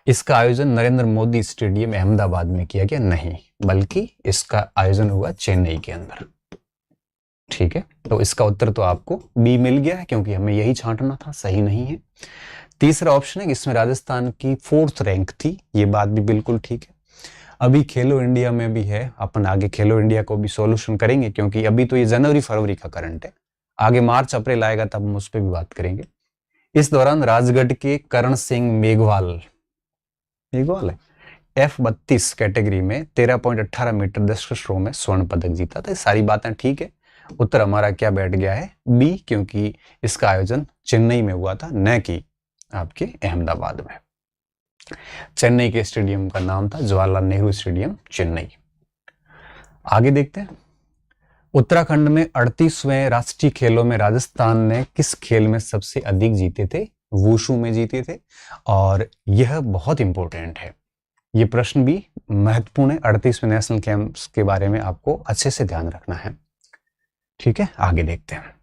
[SPEAKER 1] इसका आयोजन नरेंद्र मोदी स्टेडियम अहमदाबाद में किया गया, नहीं, बल्कि इसका आयोजन हुआ चेन्नई के अंदर। ठीक है, तो इसका उत्तर तो आपको बी मिल गया है, क्योंकि हमें यही छांटना था, सही नहीं है। तीसरा ऑप्शन है, इसमें राजस्थान की 4th रैंक थी, ये बात भी बिल्कुल ठीक है। अभी खेलो इंडिया में भी है, अपन आगे खेलो इंडिया को भी सॉल्यूशन करेंगे, क्योंकि अभी तो ये जनवरी फरवरी का करंट है, आगे मार्च अप्रैल आएगा तब हम उस पर भी बात करेंगे। इस दौरान राजगढ़ के करण सिंह मेघवाल है F32 कैटेगरी में 13.18 मीटर डिस्कस थ्रो में स्वर्ण पदक जीता था। सारी बातें ठीक है, उत्तर हमारा क्या बैठ गया है? बी, क्योंकि इसका आयोजन चेन्नई में हुआ था, न कि आपके अहमदाबाद में। चेन्नई के स्टेडियम का नाम था जवाहरलाल नेहरू स्टेडियम, चेन्नई। आगे देखते हैं, उत्तराखंड में 38वें राष्ट्रीय खेलों में राजस्थान ने किस खेल में सबसे अधिक जीते थे? वुशु में जीते थे, और यह बहुत इंपॉर्टेंट है, यह प्रश्न भी महत्वपूर्ण है। 38वें नेशनल गेम्स के बारे में आपको अच्छे से ध्यान रखना है। ठीक है, आगे देखते हैं।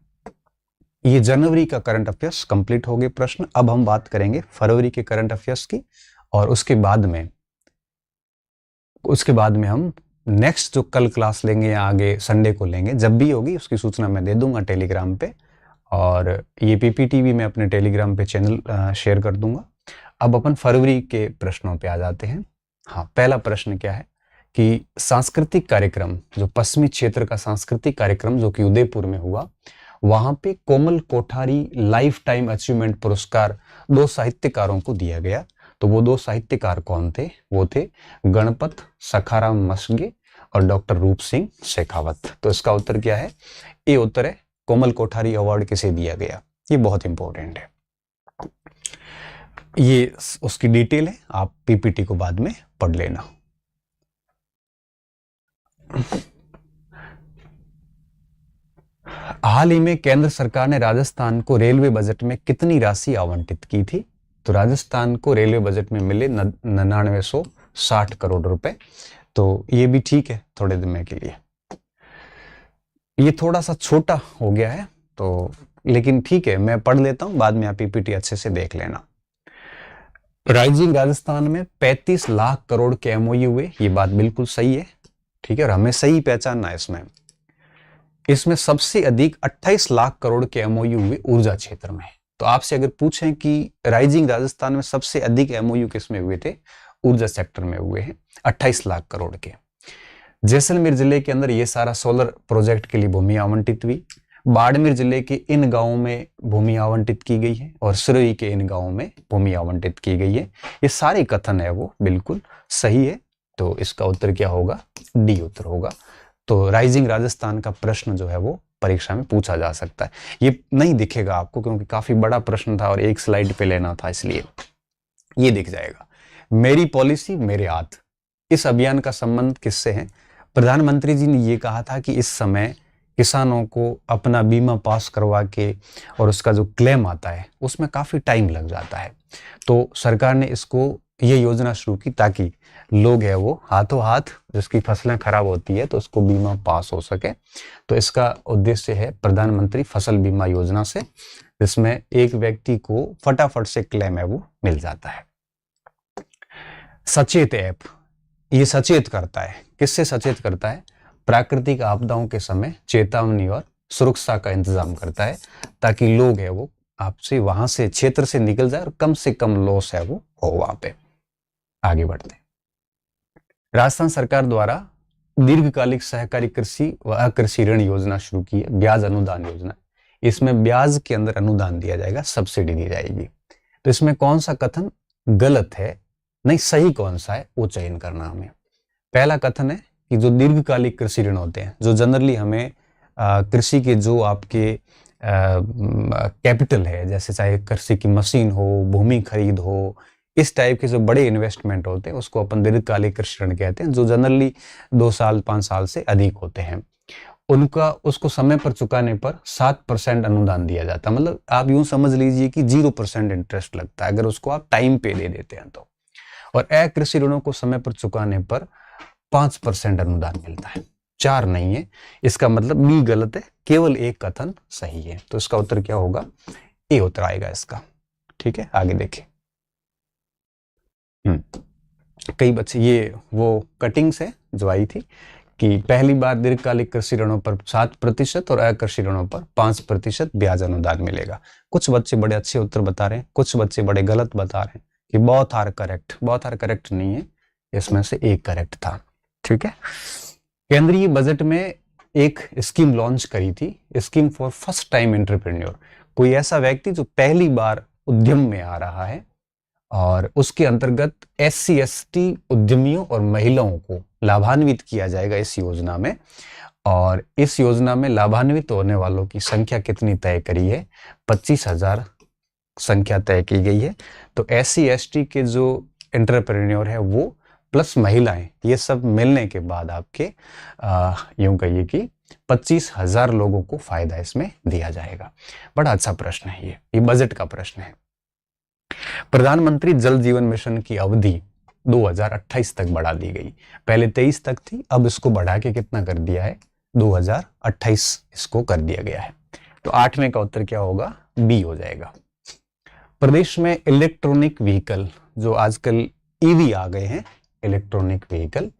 [SPEAKER 1] ये जनवरी का करंट अफेयर्स कंप्लीट हो गए प्रश्न। अब हम बात करेंगे फरवरी के करंट अफेयर्स की, और उसके बाद में हम नेक्स्ट जो कल क्लास लेंगे या आगे संडे को लेंगे, जब भी होगी उसकी सूचना मैं दे दूंगा टेलीग्राम पे, और ये पीपीटी भी मैं अपने टेलीग्राम पे चैनल शेयर कर दूंगा। अब अपन फरवरी के प्रश्नों पे आ जाते हैं। हाँ, पहला प्रश्न क्या है कि सांस्कृतिक कार्यक्रम, जो पश्चिमी क्षेत्र का सांस्कृतिक कार्यक्रम जो कि उदयपुर में हुआ, वहां पे कोमल कोठारी लाइफ टाइम अचीवमेंट पुरस्कार 2 साहित्यकारों को दिया गया। तो वो 2 साहित्यकार कौन थे? वो थे गणपत सखाराम मस्गे और डॉक्टर रूप सिंह शेखावत। तो इसका उत्तर क्या है? ए उत्तर है। कोमल कोठारी अवार्ड किसे दिया गया? ये बहुत इंपॉर्टेंट है, ये उसकी डिटेल है, आप पीपीटी को बाद में पढ़ लेना। हाल ही में केंद्र सरकार ने राजस्थान को रेलवे बजट में कितनी राशि आवंटित की थी? तो राजस्थान को रेलवे बजट में मिले 9960 करोड़ रुपए। तो ये भी ठीक है थोड़े दिन के लिए। ये थोड़ा सा छोटा हो गया है तो, लेकिन ठीक है, मैं पढ़ लेता हूं, बाद में आप पीपीटी अच्छे से देख लेना। राइजिंग राजस्थान में 35 लाख करोड़ के एमओयू हुए, ये बात बिल्कुल सही है। ठीक है, और हमें सही पहचानना है इसमें सबसे अधिक 28 लाख करोड़ के एमओयू हुए ऊर्जा क्षेत्र में। तो आपसे अगर पूछें कि राइजिंग राजस्थान में सबसे अधिक एमओयू किस में हुए थे? ऊर्जा सेक्टर में हुए हैं, 28 लाख करोड़ के। जैसलमेर जिले के अंदर ये सारा सोलर प्रोजेक्ट के लिए भूमि आवंटित हुई। बाड़मेर जिले के इन गांवों में भूमि आवंटित की गई है और सिरोही के इन गांवों में भूमि आवंटित की गई है। ये सारे कथन है वो बिल्कुल सही है। तो इसका उत्तर क्या होगा? डी उत्तर होगा। तो राइजिंग राजस्थान का प्रश्न जो है वो परीक्षा में पूछा जा सकता है। ये नहीं दिखेगा आपको क्योंकि काफी बड़ा प्रश्न था और एक स्लाइड पे लेना था, इसलिए ये दिख जाएगा। मेरी पॉलिसी मेरे हाथ, इस अभियान का संबंध किससे है? प्रधानमंत्री जी ने ये कहा था कि इस समय किसानों को अपना बीमा पास करवा के और उसका जो क्लेम आता है उसमें काफी टाइम लग जाता है। तो सरकार ने इसको ये योजना शुरू की ताकि लोग है वो हाथों हाथ जिसकी फसलें खराब होती है तो उसको बीमा पास हो सके। तो इसका उद्देश्य है प्रधानमंत्री फसल बीमा योजना से, जिसमें एक व्यक्ति को फटाफट से क्लेम है वो मिल जाता है। सचेत ऐप, ये सचेत करता है, किससे सचेत करता है? प्राकृतिक आपदाओं के समय चेतावनी और सुरक्षा का इंतजाम करता है ताकि लोग है वो आपसे वहां से क्षेत्र से निकल जाए और कम से कम लॉस है वो हो वहां पे। आगे बढ़ते हैं। राजस्थान सरकार द्वारा दीर्घकालिक सहकारी कृषि व अकृषि ऋण योजना शुरू की है, ब्याज अनुदान योजना। इसमें ब्याज के अंदर अनुदान दिया जाएगा, सब्सिडी दी जाएगी। तो इसमें कौन सा कथन गलत है, नहीं सही कौन सा है वो चयन करना हमें। पहला कथन है कि जो दीर्घकालिक कृषि ऋण होते हैं, जो जनरली हमें कृषि के जो आपके कैपिटल है, जैसे चाहे कृषि की मशीन हो, भूमि खरीद हो, इस टाइप के जो बड़े इन्वेस्टमेंट होते हैं उसको अपन दीर्घकालिक कृषि ऋण कहते हैं, जो जनरली 2 साल 5 साल से अधिक होते हैं। उनका उसको समय पर चुकाने पर 7% अनुदान दिया जाता है। मतलब आप यूं समझ लीजिए कि 0% इंटरेस्ट लगता है अगर उसको आप टाइम पे दे देते हैं तो। और अकृषि ऋणों को समय पर चुकाने पर 5% अनुदान मिलता है, 4 नहीं है। इसका मतलब बी गलत है, केवल एक कथन सही है। तो इसका उत्तर क्या होगा? ए उत्तर आएगा इसका। ठीक है, आगे देखें। कई बच्चे ये वो कटिंग्स है जो आई थी कि पहली बार दीर्घकालिक कृषि ऋणों पर 7% और अकृषि ऋणों पर 5% ब्याज अनुदान मिलेगा। कुछ बच्चे बड़े अच्छे उत्तर बता रहे हैं, कुछ बच्चे बड़े गलत बता रहे हैं कि both are correct. Both are correct नहीं है, इसमें से एक करेक्ट था। ठीक है। केंद्रीय बजट में एक स्कीम लॉन्च करी थी, scheme for first time entrepreneur. कोई ऐसा व्यक्ति जो पहली बार उद्यम में आ रहा है और उसके अंतर्गत SC ST उद्यमियों और महिलाओं को लाभान्वित किया जाएगा इस योजना में। और इस योजना में लाभान्वित होने वालों की संख्या कितनी तय करी है? 25,000 संख्या तय की गई है। तो SC ST के जो एंटरप्रेन्योर है वो प्लस महिलाएं, ये सब मिलने के बाद आपके यूं कहिए कि 25,000 लोगों को फायदा इसमें दिया जाएगा। बड़ा अच्छा प्रश्न है ये बजट का प्रश्न है। प्रधानमंत्री जल जीवन मिशन की अवधि 2028 तक बढ़ा दी गई। पहले 23 तक थी, अब इसको बढ़ा के कितना कर दिया है? 2028 इसको कर दिया गया है। तो 8वें का उत्तर क्या होगा? बी हो जाएगा। प्रदेश में इलेक्ट्रॉनिक व्हीकल, जो आजकल EV आ गए हैं, इलेक्ट्रॉनिक व्हीकल,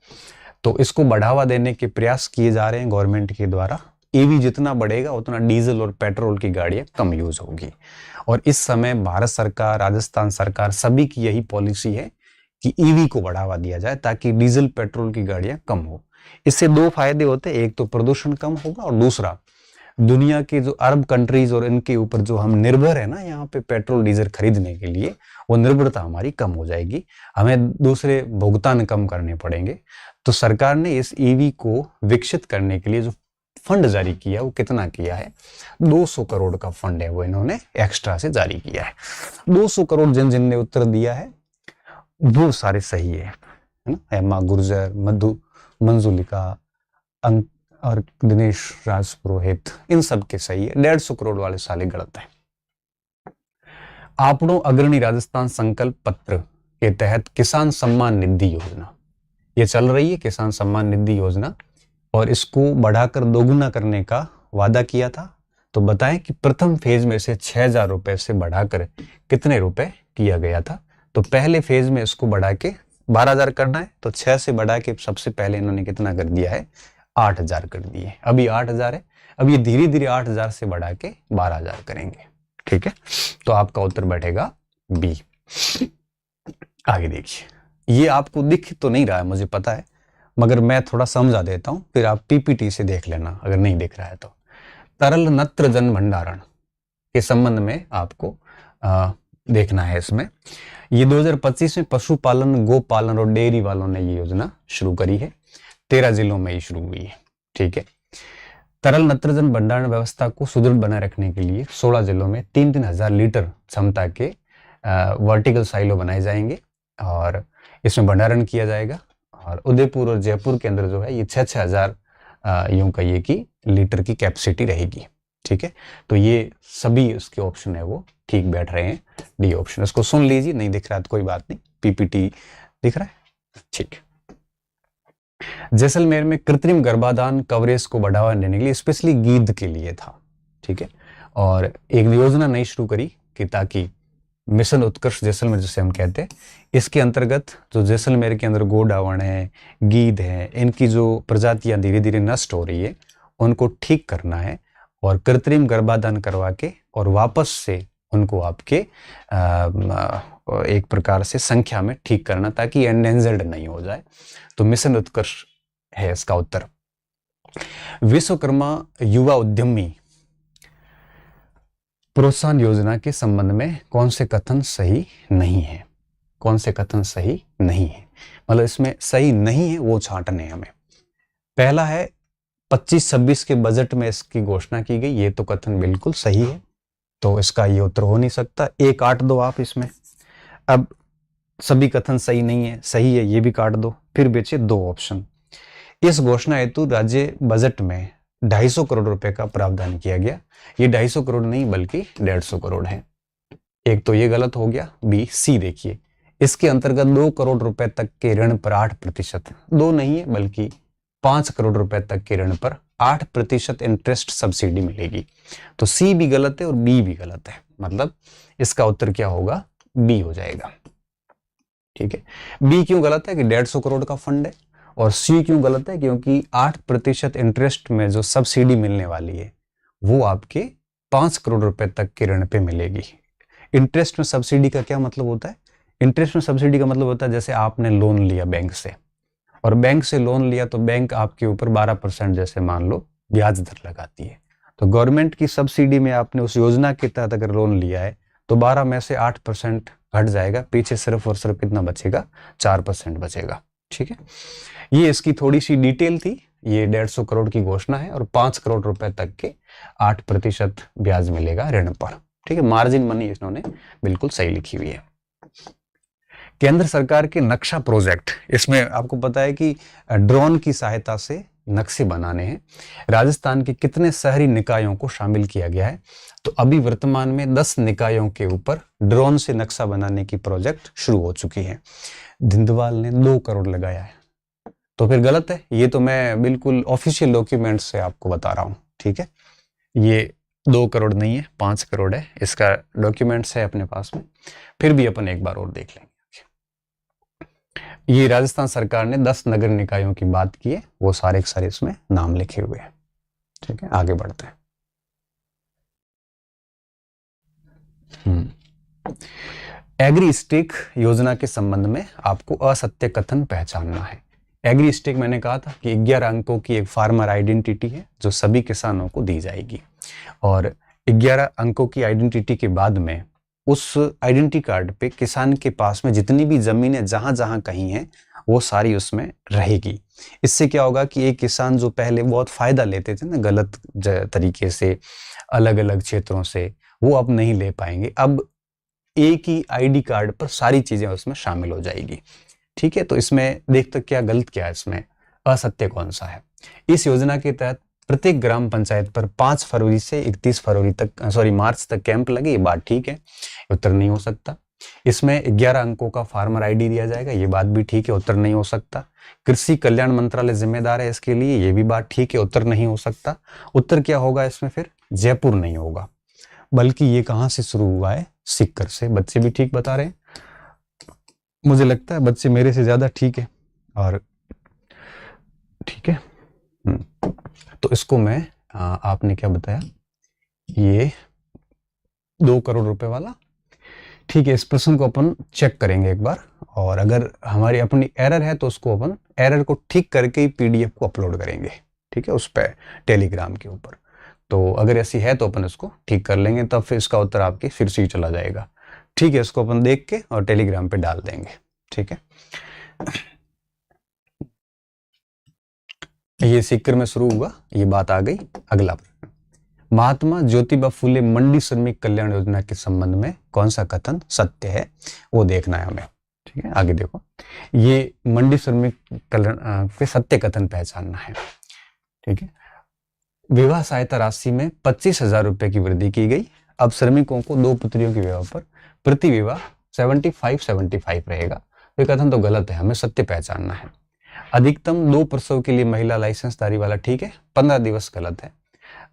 [SPEAKER 1] तो इसको बढ़ावा देने के प्रयास किए जा रहे हैं गवर्नमेंट के द्वारा। EV जितना बढ़ेगा उतना डीजल और पेट्रोल की गाड़ियां कम यूज होगी। और इस समय भारत सरकार, राजस्थान सरकार, सभी की यही पॉलिसी है कि EV को बढ़ावा दिया जाए ताकि डीजल पेट्रोल की गाड़ियां कम हो। इससे 2 फायदे होते हैं, एक तो प्रदूषण कम होगा और दूसरा दुनिया के जो अरब कंट्रीज और इनके ऊपर जो हम निर्भर है ना यहाँ पे पेट्रोल डीजल खरीदने के लिए, वो निर्भरता हमारी कम हो जाएगी, हमें दूसरे भुगतान कम करने पड़ेंगे। तो सरकार ने इस EV को विकसित करने के लिए जो फंड जारी किया वो कितना किया है? 200 करोड़ का फंड है वो इन्होंने एक्स्ट्रा से जारी किया है। 200 करोड़ जिन जिन ने उत्तर दिया है वो सारे सही है ना? हेमा गुर्जर, मंजुलिका, अंक और दिनेश राज पुरोहित, इन सब के सही है। 150 करोड़ वाले साले गलत है। आपड़ों अग्रणी राजस्थान संकल्प पत्र के तहत किसान सम्मान निधि योजना ये चल रही है, किसान सम्मान निधि योजना, और इसको बढ़ाकर दोगुना करने का वादा किया था। तो बताएं कि प्रथम फेज में से 6,000 रुपए से बढ़ाकर कितने रुपए किया गया था? तो पहले फेज में इसको बढ़ा के 12,000 करना है, तो 6 से बढ़ा के सबसे पहले इन्होंने कितना कर दिया है? 8,000 कर दिए। अभी 8,000 है, अब ये धीरे धीरे 8,000 से बढ़ा के 12,000 करेंगे। ठीक है, तो आपका उत्तर बैठेगा बी। आगे देखिए, ये आपको दिख तो नहीं रहा है मुझे पता है, मगर मैं थोड़ा समझा देता हूँ, फिर आप पीपीटी से देख लेना अगर नहीं दिख रहा है तो। तरल नत्रजन भंडारण के संबंध में आपको देखना है इसमें। ये 2025 में पशुपालन, गोपालन और डेयरी वालों ने ये योजना शुरू करी है। 13 जिलों में ये शुरू हुई है। ठीक है। तरल नत्रजन भंडारण व्यवस्था को सुदृढ़ बनाए रखने के लिए 16 जिलों में 3-3 हजार लीटर क्षमता के वर्टिकल साइलो बनाए जाएंगे और इसमें भंडारण किया जाएगा। और उदयपुर और जयपुर के अंदर जो है ये 6-6 हजार यूं कहिए कि लीटर की कैपेसिटी रहेगी। ठीक है। तो ये सभी उसके ऑप्शन है वो ठीक बैठ रहे हैं। डी ऑप्शन, इसको सुन लीजिए, नहीं दिख रहा तो कोई बात नहीं, पीपीटी दिख रहा है। ठीक। जैसलमेर में कृत्रिम गर्भाधान कवरेज को बढ़ावा देने के लिए स्पेशली गिद्ध के लिए था। ठीक है। और एक योजना नई शुरू करी कि ताकि मिशन उत्कर्ष जैसलमेर जिसे हम कहते हैं, इसके अंतर्गत जो जैसलमेर के अंदर गोडावण है, गीद है, इनकी जो प्रजातियां धीरे धीरे नष्ट हो रही है उनको ठीक करना है और कृत्रिम गर्भाधान करवा के और वापस से उनको आपके एक प्रकार से संख्या में ठीक करना ताकि एंडेंजर्ड नहीं हो जाए। तो मिशन उत्कर्ष है इसका उत्तर। विश्वकर्मा युवा उद्यमी प्रोत्साहन योजना के संबंध में कौन से कथन सही नहीं है? कौन से कथन सही नहीं है, मतलब इसमें सही नहीं है वो छांटने हमें। पहला है 25-26 के बजट में इसकी घोषणा की गई, ये तो कथन बिल्कुल सही है, तो इसका ये उत्तर हो नहीं सकता। एक काट दो आप इसमें। अब सभी कथन सही नहीं है, सही है ये भी काट दो, फिर बेचे 2 ऑप्शन। इस घोषणा हेतु राज्य बजट में 250 करोड़ रुपए का प्रावधान किया गया। ये 250 करोड़ नहीं बल्कि 150 करोड़ है। एक तो ये गलत हो गया। बी, सी देखिए, इसके अंतर्गत 2 करोड़ रुपए तक के ऋण पर 8%, 2 नहीं है बल्कि 5 करोड़ रुपए तक के ऋण पर 8% इंटरेस्ट सब्सिडी मिलेगी। तो सी भी गलत है और बी भी गलत है, मतलब इसका उत्तर क्या होगा? बी हो जाएगा। ठीक है। बी क्यों गलत है कि 150 करोड़ का फंड है, और सी क्यों गलत है क्योंकि 8% इंटरेस्ट में जो सब्सिडी मिलने वाली है वो आपके 5 करोड़ रुपए तक के ऋण पे मिलेगी। इंटरेस्ट में सब्सिडी का क्या मतलब होता है? इंटरेस्ट में सब्सिडी का मतलब होता है जैसे आपने लोन लिया बैंक से, और बैंक से लोन लिया तो बैंक आपके ऊपर 12% जैसे मान लो ब्याज दर लगाती है। तो गवर्नमेंट की सब्सिडी में आपने उस योजना के तहत अगर लोन लिया है तो 12 में से 8% घट जाएगा, पीछे सिर्फ और सिर्फ कितना बचेगा? 4% बचेगा। ठीक है। ये इसकी थोड़ी सी डिटेल थी। ये 150 करोड़ की घोषणा है और 5 करोड़ रुपए तक के 8% ब्याज मिलेगा ऋण पर। ठीक है। मार्जिन मनी इन्होंने बिल्कुल सही लिखी हुई है। केंद्र सरकार के नक्शा प्रोजेक्ट, इसमें आपको पता है कि ड्रोन की सहायता से नक्शे बनाने हैं। राजस्थान के कितने शहरी निकायों को शामिल किया गया है? तो अभी वर्तमान में 10 निकायों के ऊपर ड्रोन से नक्शा बनाने की प्रोजेक्ट शुरू हो चुकी है। धिंदवाल ने 2 करोड़ लगाया है, तो फिर गलत है। ये तो मैं बिल्कुल ऑफिशियल डॉक्यूमेंट से आपको बता रहा हूं। ठीक है। ये 2 करोड़ नहीं है, 5 करोड़ है, इसका डॉक्यूमेंट्स है अपने पास में। फिर भी अपन एक बार और देख लेंगे। ये राजस्थान सरकार ने 10 नगर निकायों की बात की है, वो सारे के सारे इसमें नाम लिखे हुए हैं। ठीक है। आगे बढ़ते हैं। एग्री स्टेक योजना के संबंध में आपको असत्य कथन पहचानना है। एग्री स्टेक मैंने कहा था कि 11 अंकों की एक फार्मर आइडेंटिटी है जो सभी किसानों को दी जाएगी, और 11 अंकों की आइडेंटिटी के बाद में उस आइडेंटिटी कार्ड पे किसान के पास में जितनी भी जमीनें जहां जहां कहीं हैं वो सारी उसमें रहेगी। इससे क्या होगा कि एक किसान जो पहले बहुत फायदा लेते थे ना गलत तरीके से अलग अलग क्षेत्रों से, वो अब नहीं ले पाएंगे। अब एक ही आईडी कार्ड पर सारी चीजें उसमें शामिल हो जाएगी। ठीक है। तो इसमें देखते क्या गलत क्या है, इसमें असत्य कौन सा है? इस योजना के तहत प्रत्येक ग्राम पंचायत पर 5 फरवरी से 31 फरवरी तक मार्च तक कैंप लगे, ये बात ठीक है, उत्तर नहीं हो सकता। इसमें 11 अंकों का फार्मर आईडी दिया जाएगा, ये बात भी ठीक है, उत्तर नहीं हो सकता। कृषि कल्याण मंत्रालय जिम्मेदार है इसके लिए, ये भी बात ठीक है, उत्तर नहीं हो सकता। उत्तर क्या होगा इसमें? फिर जयपुर नहीं होगा, बल्कि ये कहां से शुरू हुआ है? सीकर से। बच्चे भी ठीक बता रहे हैं, मुझे लगता है बच्चे मेरे से ज्यादा ठीक है। और ठीक है। तो इसको मैं आपने क्या बताया? ये 2 करोड़ रुपए वाला। ठीक है। इस प्रश्न को अपन चेक करेंगे एक बार, और अगर हमारी अपनी एरर है तो उसको अपन एरर को ठीक करके ही पीडीएफ को अपलोड करेंगे, ठीक है, उस पर टेलीग्राम के ऊपर। तो अगर ऐसी है तो अपन इसको ठीक कर लेंगे, तब फिर इसका उत्तर आपके फिर से ही चला जाएगा। ठीक है, इसको अपन देख के और टेलीग्राम पे डाल देंगे, ठीक है। ये सीकर में शुरू हुआ, ये बात आ गई। अगला प्रश्न, महात्मा ज्योतिबा फुले मंडी श्रमिक कल्याण योजना के संबंध में कौन सा कथन सत्य है, वो देखना है हमें, ठीक है। आगे देखो, ये मंडी श्रमिक कल्याण के सत्य कथन पहचानना है, ठीक है। विवाह सहायता राशि में 25,000 रुपए की वृद्धि की गई। अब श्रमिकों को 2 पुत्रियों के विवाह पर प्रति विवाह 75 रहेगा। ये कथन तो गलत है, हमें सत्य पहचानना है। अधिकतम 2 प्रसव के लिए महिला लाइसेंसदारी वाला ठीक है। 15 दिवस गलत है,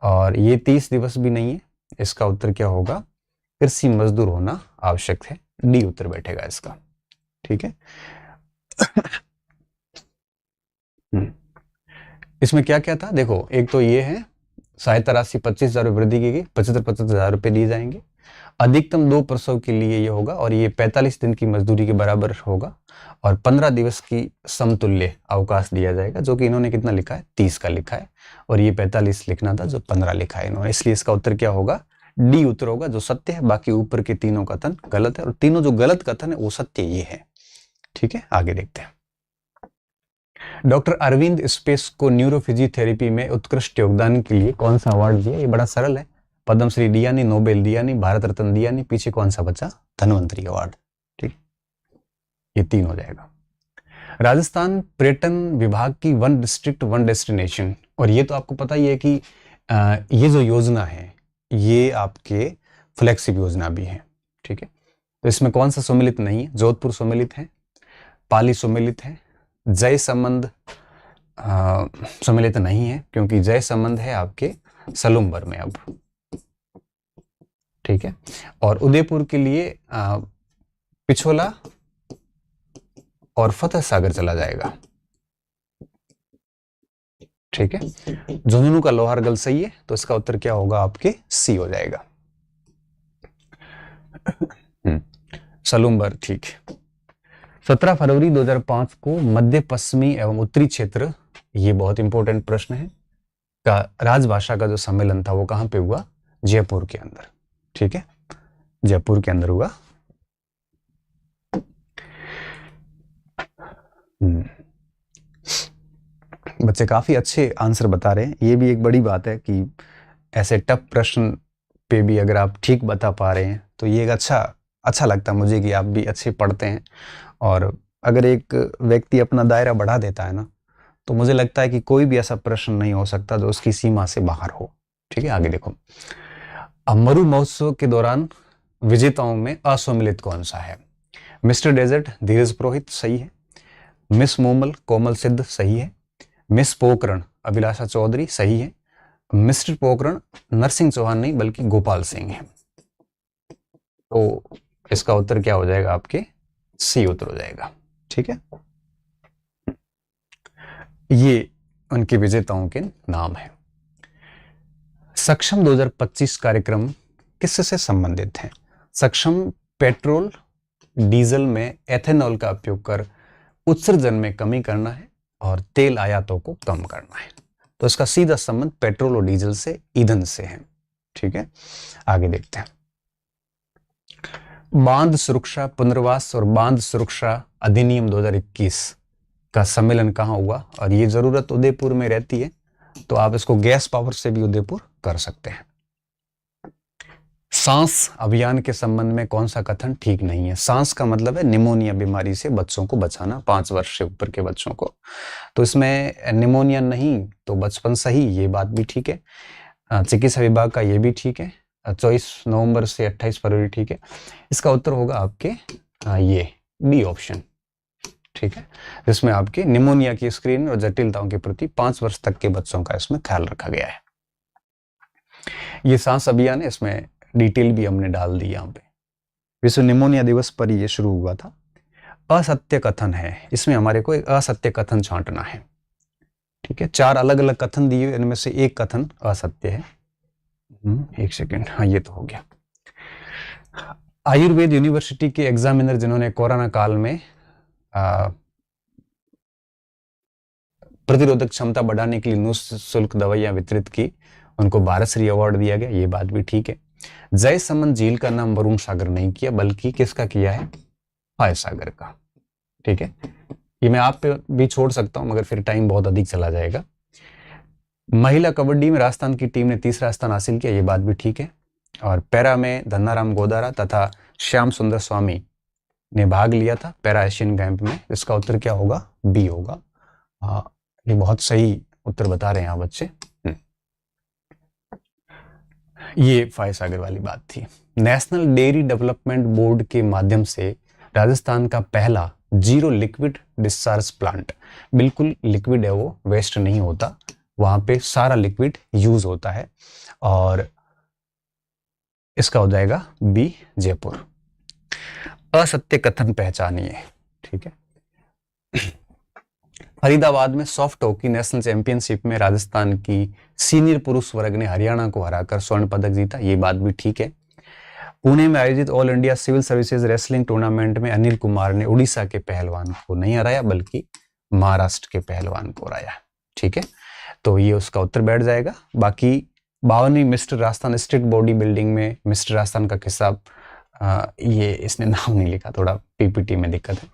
[SPEAKER 1] और ये 30 दिवस भी नहीं है। इसका उत्तर क्या होगा, कृषि मजदूर होना आवश्यक है। डी उत्तर बैठेगा इसका, ठीक है। इसमें क्या क्या था देखो, एक तो ये है सहायता राशि 25,000 वृद्धि की गई, 75,000 रुपए दिए जाएंगे। अधिकतम 2 प्रसव के लिए ये होगा, और ये 45 दिन की मजदूरी के बराबर होगा, और 15 दिवस की समतुल्य अवकाश दिया जाएगा, जो कि इन्होंने कितना लिखा है, 30 का लिखा है, और ये 45 लिखना था जो 15 लिखा है इन्होंने। इसलिए इसका उत्तर क्या होगा, डी उत्तर होगा, जो सत्य है। बाकी ऊपर के तीनों कथन गलत है, और तीनों जो गलत कथन है वो सत्य ये है, ठीक है। आगे देखते हैं। डॉक्टर अरविंद स्पेस को न्यूरोफिजियोथेरेपी में उत्कृष्ट योगदान के लिए कौन सा अवार्ड दिया, ये बड़ा सरल है। पद्मश्री दिया नहीं, नोबेल दिया नहीं, भारत रत्न दिया नहीं, पीछे कौन सा बचा, धन्वंतरी अवार्ड, ठीक। ये 3 हो जाएगा। राजस्थान पर्यटन विभाग की 1 डिस्ट्रिक्ट 1 डेस्टिनेशन, और ये तो आपको पता ही है कि ये जो योजना है ये आपके फ्लैगशिप योजना भी है, ठीक है। तो इसमें कौन सा सम्मिलित नहीं है, जोधपुर सम्मिलित है, पाली सम्मिलित है, जय संबंध सम्मिलित नहीं है, क्योंकि जय संबंध है आपके सलूम्बर में अब, ठीक है। और उदयपुर के लिए पिछोला और फतेह सागर चला जाएगा, ठीक है। झुंझुनू का लोहारगल सही है, तो इसका उत्तर क्या होगा, आपके सी हो जाएगा, सलूम्बर, ठीक है। 17 फरवरी 2005 को मध्य पश्चिमी एवं उत्तरी क्षेत्र, ये बहुत इंपॉर्टेंट प्रश्न है, का राजभाषा का जो सम्मेलन था वो कहां पे हुआ, जयपुर के अंदर, ठीक है, जयपुर के अंदर हुआ। बच्चे काफी अच्छे आंसर बता रहे हैं, ये भी एक बड़ी बात है कि ऐसे टफ प्रश्न पे भी अगर आप ठीक बता पा रहे हैं तो ये एक अच्छा लगता है मुझे कि आप भी अच्छे पढ़ते हैं। और अगर एक व्यक्ति अपना दायरा बढ़ा देता है ना, तो मुझे लगता है कि कोई भी ऐसा प्रश्न नहीं हो सकता जो उसकी सीमा से बाहर हो, ठीक है। आगे देखो, मरु महोत्सव के दौरान विजेताओं में असम्मिलित कौन सा है, मिस्टर डेजर्ट धीरज पुरोहित सही है, मिस मोमल कोमल सिद्ध सही है, मिस पोकरण अभिलाषा चौधरी सही है, मिस्टर पोकरण नरसिंह चौहान नहीं बल्कि गोपाल सिंह है। तो इसका उत्तर क्या हो जाएगा, आपके सी उत्तर हो जाएगा, ठीक है। ये उनके विजेताओं के नाम है। सक्षम 2025 कार्यक्रम किससे संबंधित है, सक्षम पेट्रोल डीजल में एथेनॉल का उपयोग कर उत्सर्जन में कमी करना है और तेल आयातों को कम करना है। तो इसका सीधा संबंध पेट्रोल और डीजल से, ईंधन से है, ठीक है। आगे देखते हैं। बांध सुरक्षा पुनर्वास और बांध सुरक्षा अधिनियम 2021 का सम्मेलन कहां हुआ, और ये जरूरत उदयपुर में रहती है, तो आप इसको गैस पावर से भी उदयपुर कर सकते हैं। सांस अभियान के संबंध में कौन सा कथन ठीक नहीं है, सांस का मतलब है निमोनिया बीमारी से बच्चों को बचाना, 5 वर्ष से ऊपर के बच्चों को, तो इसमें निमोनिया नहीं तो बचपन सही, ये बात भी ठीक है। चिकित्सा विभाग का ये भी ठीक है, 24 नवंबर से 28 फरवरी ठीक है। इसका उत्तर होगा आपके ये डी ऑप्शन, ठीक है, जिसमें आपके निमोनिया की स्क्रीनिंग और जटिलताओं के प्रति 5 वर्ष तक के बच्चों का इसमें ख्याल रखा गया है। ये सांस अभियान है, इसमें डिटेल भी हमने डाल दी यहाँ पे। विश्व निमोनिया दिवस पर ये शुरू हुआ था। असत्य कथन है, इसमें हमारे को एक असत्य कथन छांटना है, ठीक है। 4 अलग अलग कथन दिए, इनमें से एक कथन असत्य है। एक सेकेंड, हाँ ये तो हो गया। आयुर्वेद यूनिवर्सिटी के एग्जामिनर जिन्होंने कोरोना काल में प्रतिरोधक क्षमता बढ़ाने के लिए निःशुल्क दवाइयां वितरित की, उनको भारत श्री अवार्ड दिया गया, ये बात भी ठीक है। जयसमंद झील का नाम वरुण सागर नहीं किया, बल्कि किसका किया है? फाय सागर का। ठीक है, ये मैं आप पे भी छोड़ सकता हूं मगर फिर टाइम बहुत अधिक चला जाएगा। महिला कबड्डी में राजस्थान की टीम ने तीसरा स्थान हासिल किया, ये बात भी ठीक है। और पैरा में धन्नाराम गोदारा तथा श्याम सुंदर स्वामी ने भाग लिया था पैरा एशियन गेम में। इसका उत्तर क्या होगा? बी होगा। ये बहुत सही उत्तर बता रहे हैं आप बच्चे। ये फाय सागर वाली बात थी। नेशनल डेयरी डेवलपमेंट बोर्ड के माध्यम से राजस्थान का पहला जीरो लिक्विड डिस्चार्ज प्लांट, बिल्कुल लिक्विड है वो, वेस्ट नहीं होता, वहां पे सारा लिक्विड यूज होता है, और इसका हो जाएगा बी जयपुर। असत्य कथन पहचानिए। ठीक है, फरीदाबाद में सॉफ्ट हॉकी नेशनल चैंपियनशिप में राजस्थान की सीनियर पुरुष वर्ग ने हरियाणा को हराकर स्वर्ण पदक जीता, ये बात भी ठीक है। पुणे में आयोजित all India civil services wrestling tournament में अनिल कुमार ने उड़ीसा के पहलवान को नहीं हराया, बल्कि महाराष्ट्र के पहलवान को हराया। ठीक है, तो ये उसका उत्तर बैठ जाएगा। बाकी 52वीं mister Rajasthan state bodybuilding में मिस्टर राजस्थान का खिताब, ये इसने नाम नहीं लिखा, थोड़ा पीपीटी में दिक्कत है।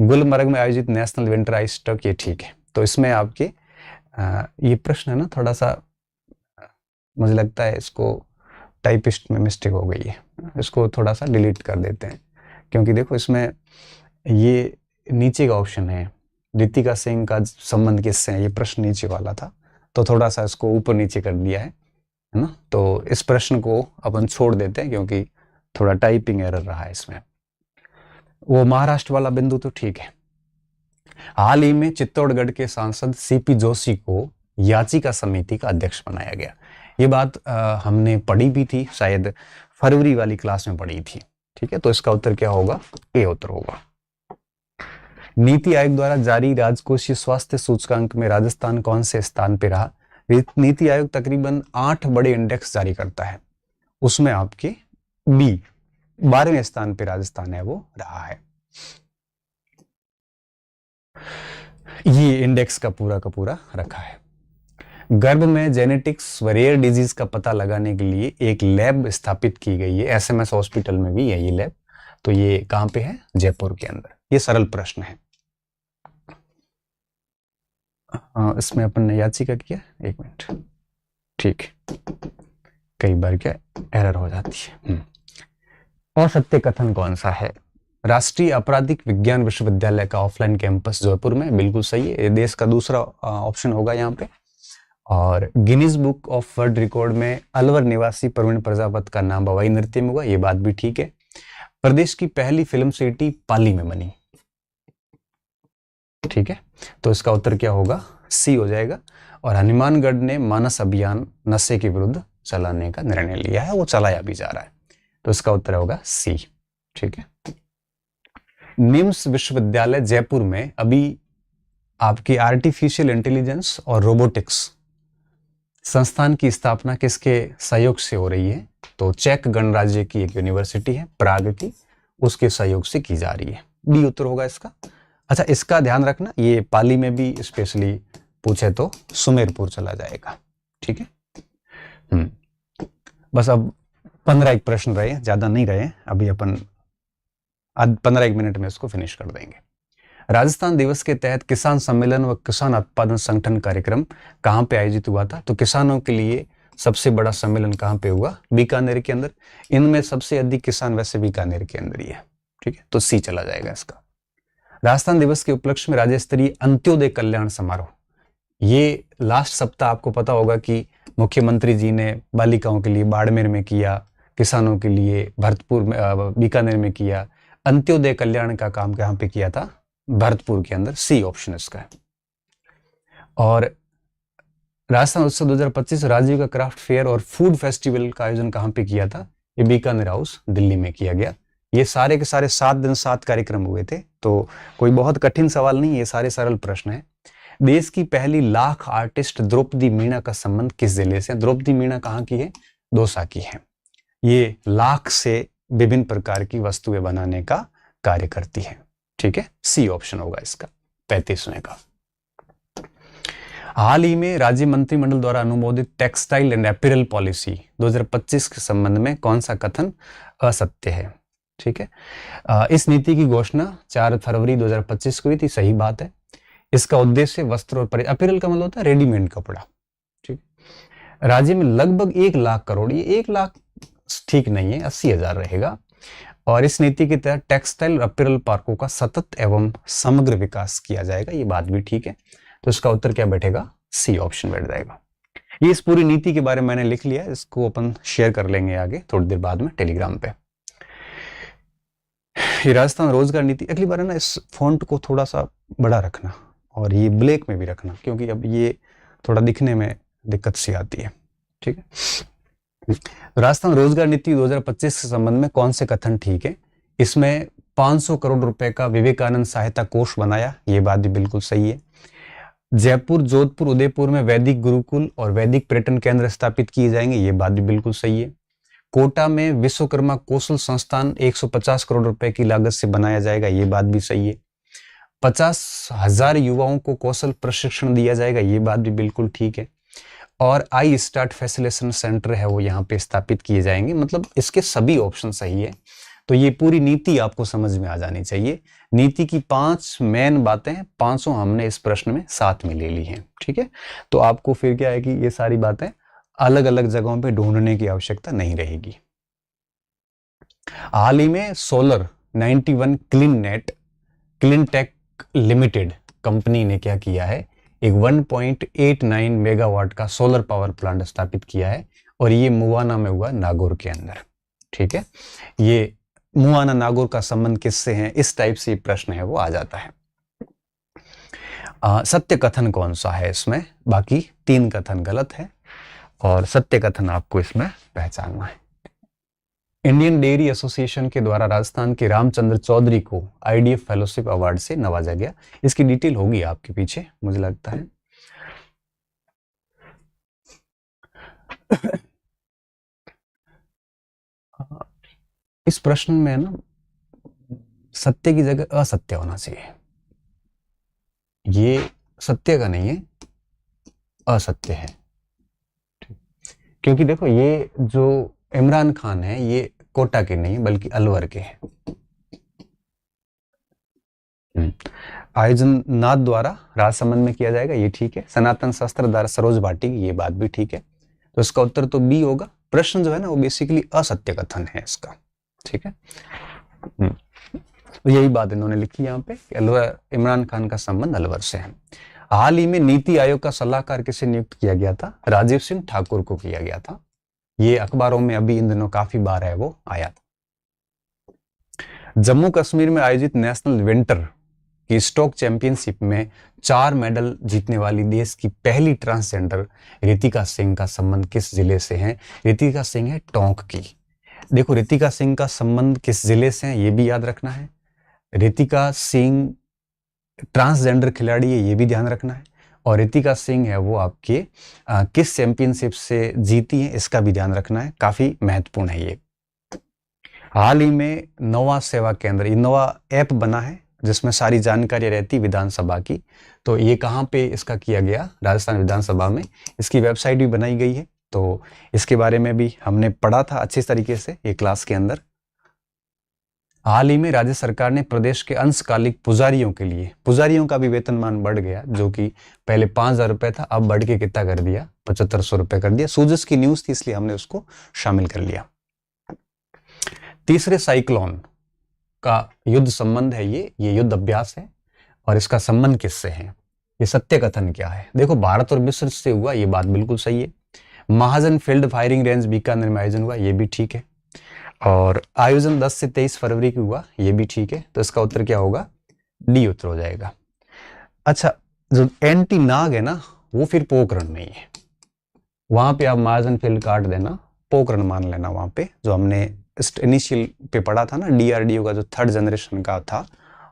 [SPEAKER 1] गुलमर्ग में आयोजित नेशनल विंटर आइस ट्रक, ये ठीक है। तो इसमें आपके ये प्रश्न है ना, थोड़ा सा मुझे लगता है इसको टाइपिस्ट में मिस्टेक हो गई है, इसको थोड़ा सा डिलीट कर देते हैं, क्योंकि देखो इसमें ये नीचे का ऑप्शन है, रितिका सिंह का संबंध किससे है, ये प्रश्न नीचे वाला था, तो थोड़ा सा इसको ऊपर नीचे कर दिया है ना। तो इस प्रश्न को अपन छोड़ देते हैं क्योंकि थोड़ा टाइपिंग एरर रहा है इसमें। वो महाराष्ट्र वाला बिंदु तो ठीक है। हाल ही में चित्तौड़गढ़ के सांसद सीपी जोशी को याचिका समिति का अध्यक्ष बनाया गया, ये बात हमने पढ़ी भी थी, शायद फरवरी वाली क्लास में पढ़ी थी। ठीक है, तो इसका उत्तर क्या होगा? ए उत्तर होगा। नीति आयोग द्वारा जारी राजकोषीय स्वास्थ्य सूचकांक में राजस्थान कौन से स्थान पे रहा? नीति आयोग तकरीबन 8 बड़े इंडेक्स जारी करता है, उसमें आपके बी 12वें स्थान पे राजस्थान है वो रहा है। ये इंडेक्स का पूरा रखा है। गर्भ में जेनेटिक्स व रेयर डिजीज का पता लगाने के लिए एक लैब स्थापित की गई है, एसएमएस हॉस्पिटल में भी है ये लैब। तो ये कहां पे है? जयपुर के अंदर। ये सरल प्रश्न है। इसमें अपन ने याचिका किया, एक मिनट, ठीक, कई बार क्या एरर हो जाती है। और सत्य कथन कौन सा है? राष्ट्रीय आपराधिक विज्ञान विश्वविद्यालय का ऑफलाइन कैंपस जयपुर में, बिल्कुल सही है, ये देश का दूसरा ऑप्शन होगा यहाँ पे। और Guinness book of world record में अलवर निवासी प्रवीण प्रजापत का नाम भवाई नृत्य में होगा, ये बात भी ठीक है। प्रदेश की पहली फिल्म सिटी पाली में बनी। ठीक है, तो इसका उत्तर क्या होगा? सी हो जाएगा। और हनुमानगढ़ ने मानस अभियान नशे के विरुद्ध चलाने का निर्णय लिया है, वो चलाया भी जा रहा है, तो इसका उत्तर होगा सी। ठीक है, निम्स विश्वविद्यालय जयपुर में अभी आपकी आर्टिफिशियल इंटेलिजेंस और रोबोटिक्स संस्थान की स्थापना किसके सहयोग से हो रही है? तो चेक गणराज्य की एक यूनिवर्सिटी है प्राग की, उसके सहयोग से की जा रही है। बी उत्तर होगा इसका। अच्छा, इसका ध्यान रखना, ये पाली में भी स्पेशली पूछे तो सुमेरपुर चला जाएगा। ठीक है, बस अब 15 प्रश्न रहे, ज्यादा नहीं रहे, अभी अपन 15 मिनट में इसको फिनिश कर देंगे। राजस्थान दिवस के तहत किसान सम्मेलन व किसान उत्पादन संगठन कार्यक्रम कहां पे आयोजित हुआ था? तो किसानों के लिए सबसे बड़ा सम्मेलन कहां पे हुआ? बीकानेर के अंदर। इनमें सबसे अधिक किसान वैसे बीकानेर के अंदर ही है। ठीक है, तो सी चला जाएगा इसका। राजस्थान दिवस के उपलक्ष्य में राज्य स्तरीय अंत्योदय कल्याण समारोह, ये लास्ट सप्ताह आपको पता होगा कि मुख्यमंत्री जी ने बालिकाओं के लिए बाड़मेर में किया, किसानों के लिए भरतपुर में, बीकानेर में किया। अंत्योदय कल्याण का काम कहां पे किया था? भरतपुर के अंदर। सी ऑप्शन इसका है। और राजस्थान उत्सव 2025 राजीव का क्राफ्ट फेयर और फूड फेस्टिवल का आयोजन कहां पे किया था? ये बीकानेर हाउस दिल्ली में किया गया। ये सारे के सारे 7 दिन 7 कार्यक्रम हुए थे, तो कोई बहुत कठिन सवाल नहीं, ये सारे सरल प्रश्न हैं। देश की पहली लाख आर्टिस्ट द्रौपदी मीणा का संबंध किस जिले से? द्रौपदी मीणा कहाँ की है? दौसा की है। ये लाख से विभिन्न प्रकार की वस्तुएं बनाने का कार्य करती है। ठीक है, सी ऑप्शन होगा इसका 35वें का। हाल ही में राज्य मंत्रिमंडल द्वारा अनुमोदित टेक्सटाइल एंड अपैरल पॉलिसी 2025 के संबंध में कौन सा कथन असत्य है? ठीक है, इस नीति की घोषणा 4 फरवरी 2025 को हुई थी, सही बात है। इसका उद्देश्य वस्त्र और अपैरल का मतलब होता है रेडीमेड कपड़ा। ठीक, राज्य में लगभग 1 लाख करोड़, ये 1 लाख ठीक नहीं है, 80,000 रहेगा। और इस नीति के तहत टेक्सटाइल और अपैरल पार्कों का सतत एवं समग्र विकास किया जाएगा, ये बात भी ठीक है। तो इसका उत्तर क्या बैठेगा? सी ऑप्शन बैठ जाएगा। ये इस पूरी नीति के बारे में मैंने लिख लिया है, इसको अपन शेयर कर लेंगे आगे थोड़ी देर बाद में टेलीग्राम पे। ये राजस्थान रोजगार नीति, अगली बार है ना इस फॉन्ट को थोड़ा सा बड़ा रखना और ये ब्लैक में भी रखना, क्योंकि अब ये थोड़ा दिखने में दिक्कत सी आती है। ठीक है, राजस्थान रोजगार नीति 2025 के संबंध में कौन से कथन ठीक है? इसमें 500 करोड़ रुपए का विवेकानंद सहायता कोष बनाया, ये बात भी बिल्कुल सही है। जयपुर, जोधपुर, उदयपुर में वैदिक गुरुकुल और वैदिक पर्यटन केंद्र स्थापित किए जाएंगे, ये बात भी बिल्कुल सही है। कोटा में विश्वकर्मा कौशल संस्थान 150 करोड़ रुपए की लागत से बनाया जाएगा, ये बात भी सही है। 50,000 युवाओं को कौशल प्रशिक्षण दिया जाएगा, ये बात भी बिल्कुल ठीक है। और आई स्टार्ट फैसिलिटेशन सेंटर है वो यहाँ पे स्थापित किए जाएंगे, मतलब इसके सभी ऑप्शन सही है। तो ये पूरी नीति आपको समझ में आ जानी चाहिए। नीति की 5 मेन बातें, 500 हमने इस प्रश्न में साथ में ले ली हैं। ठीक है, तो आपको फिर क्या है कि ये सारी बातें अलग अलग जगहों पे ढूंढने की आवश्यकता नहीं रहेगी। हाल ही में solar 91 clean tech limited company ने क्या किया है? एक 1.89 मेगावाट का सोलर पावर प्लांट स्थापित किया है और ये मुआना में हुआ, नागौर के अंदर। ठीक है, ये मुआना नागौर का संबंध किससे है? इस टाइप से प्रश्न है वो आ जाता है। सत्य कथन कौन सा है इसमें? बाकी 3 कथन गलत है और सत्य कथन आपको इसमें पहचानना है। इंडियन डेयरी एसोसिएशन के द्वारा राजस्थान के रामचंद्र चौधरी को आईडीएफ फेलोशिप अवार्ड से नवाजा गया। इसकी डिटेल होगी आपके पीछे, मुझे लगता है। इस प्रश्न में ना सत्य की जगह असत्य होना चाहिए। ये सत्य का नहीं है, असत्य है। क्योंकि देखो ये जो इमरान खान है ये कोटा के नहीं बल्कि अलवर के हैं। आयोजन नाथ द्वारा राजसमंद में किया जाएगा, ये ठीक है। सनातन शास्त्र द्वारा सरोज भाटी की, ये बात भी ठीक है। तो इसका उत्तर तो बी होगा। प्रश्न जो है ना वो बेसिकली असत्य कथन है इसका। ठीक है, तो यही बात इन्होंने लिखी यहाँ पे, अलवर, इमरान खान का संबंध अलवर से है। हाल ही में नीति आयोग का सलाहकार किसे नियुक्त किया गया था? राजीव सिंह ठाकुर को किया गया था। ये अखबारों में अभी इन दिनों काफी बार है वो आया था। जम्मू कश्मीर में आयोजित नेशनल विंटर की स्टॉक चैंपियनशिप में 4 मेडल जीतने वाली देश की पहली ट्रांसजेंडर रितिका सिंह का संबंध किस जिले से है? रितिका सिंह है टोंक की। देखो रितिका सिंह का संबंध किस जिले से है ये भी याद रखना है। रितिका सिंह ट्रांसजेंडर खिलाड़ी है ये भी ध्यान रखना है। और रितिका सिंह है वो आपके किस चैंपियनशिप से जीती है इसका भी ध्यान रखना है, काफी महत्वपूर्ण है ये। हाल ही में नवा सेवा केंद्र, ये नवा ऐप बना है जिसमें सारी जानकारी रहती विधानसभा की। तो ये कहाँ पे इसका किया गया? राजस्थान विधानसभा में। इसकी वेबसाइट भी बनाई गई है, तो इसके बारे में भी हमने पढ़ा था अच्छे तरीके से ये क्लास के अंदर। हाल ही में राज्य सरकार ने प्रदेश के अंशकालिक पुजारियों के लिए, पुजारियों का भी वेतनमान बढ़ गया, जो कि पहले 5,000 रुपए था, अब बढ़ के कितना कर दिया? 7500 रुपए कर दिया। सूजस की न्यूज थी इसलिए हमने उसको शामिल कर लिया। तीसरे साइक्लोन का युद्ध संबंध है ये युद्ध अभ्यास है और इसका संबंध किससे है? ये सत्य कथन क्या है? देखो भारत और मिस्र से हुआ, ये बात बिल्कुल सही है। महाजन फील्ड फायरिंग रेंज बीकानेर में आयोजन हुआ, ये भी ठीक है। और आयोजन 10 से 23 फरवरी को हुआ, ये भी ठीक है। तो इसका उत्तर क्या होगा? डी उत्तर हो जाएगा। अच्छा, जो एंटी नाग है ना वो फिर पोखरण में ही है, वहां पे आप महाजन फील्ड काट देना, पोखरण मान लेना। वहां पे जो हमने इनिशियल पे पढ़ा था ना, डीआरडीओ का जो 3rd जनरेशन का था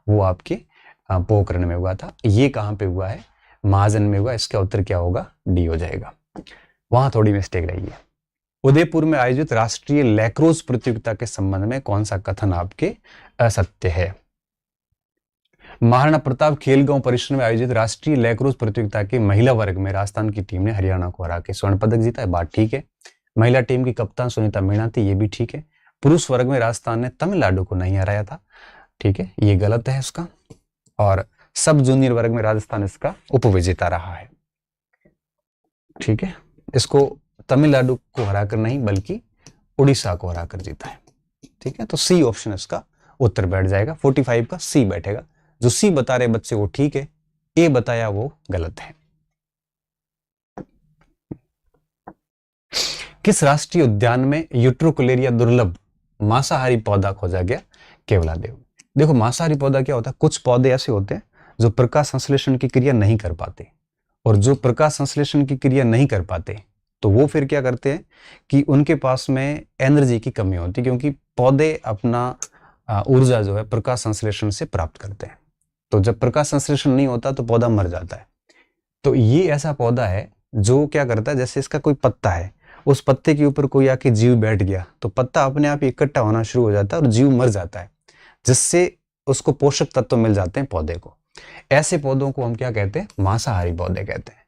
[SPEAKER 1] वो आपके पोखरण में हुआ था। ये कहाँ पे हुआ है? महाजन में हुआ। इसका उत्तर क्या होगा? डी हो जाएगा। वहां थोड़ी मिस्टेक रही है। उदयपुर में आयोजित राष्ट्रीय लैक्रोस प्रतियोगिता के संबंध में कौन सा कथन आपके असत्य है? महाराणा प्रताप खेल गांव परिसर में आयोजित राष्ट्रीय लैक्रोस प्रतियोगिता के महिला वर्ग में राजस्थान की टीम ने हरियाणा को हरा के स्वर्ण पदक जीता है। बात ठीक है। महिला टीम की कप्तान सुनीता मीणा थी, ये भी ठीक है। पुरुष वर्ग में राजस्थान ने तमिलनाडु को नहीं हराया था, ठीक है, ये गलत है इसका। और सब जूनियर वर्ग में राजस्थान इसका उपविजेता रहा है, ठीक है। इसको तमिलनाडु को हराकर नहीं बल्कि उड़ीसा को हराकर जीता है, ठीक है। तो सी ऑप्शन इसका उत्तर बैठ जाएगा, 45 का सी बैठेगा। जो सी बता रहे बच्चे वो ठीक है, ए बताया वो गलत है। किस राष्ट्रीय उद्यान में यूट्रोकुलेरिया दुर्लभ मांसाहारी पौधा खोजा गया? केवलादेव। देखो मांसाहारी पौधा क्या होता है, कुछ पौधे ऐसे होते हैं जो प्रकाश संश्लेषण की क्रिया नहीं कर पाते, और जो प्रकाश संश्लेषण की क्रिया नहीं कर पाते तो वो फिर क्या करते हैं कि उनके पास में एनर्जी की कमी होती है, क्योंकि पौधे अपना ऊर्जा जो है प्रकाश संश्लेषण से प्राप्त करते हैं। तो जब प्रकाश संश्लेषण नहीं होता तो पौधा मर जाता है। तो ये ऐसा पौधा है जो क्या करता है, जैसे इसका कोई पत्ता है, उस पत्ते के ऊपर कोई आके जीव बैठ गया तो पत्ता अपने आप इकट्ठा होना शुरू हो जाता है और जीव मर जाता है, जिससे उसको पोषक तत्व मिल जाते हैं पौधे को। ऐसे पौधों को हम क्या कहते हैं? मांसाहारी पौधे कहते हैं।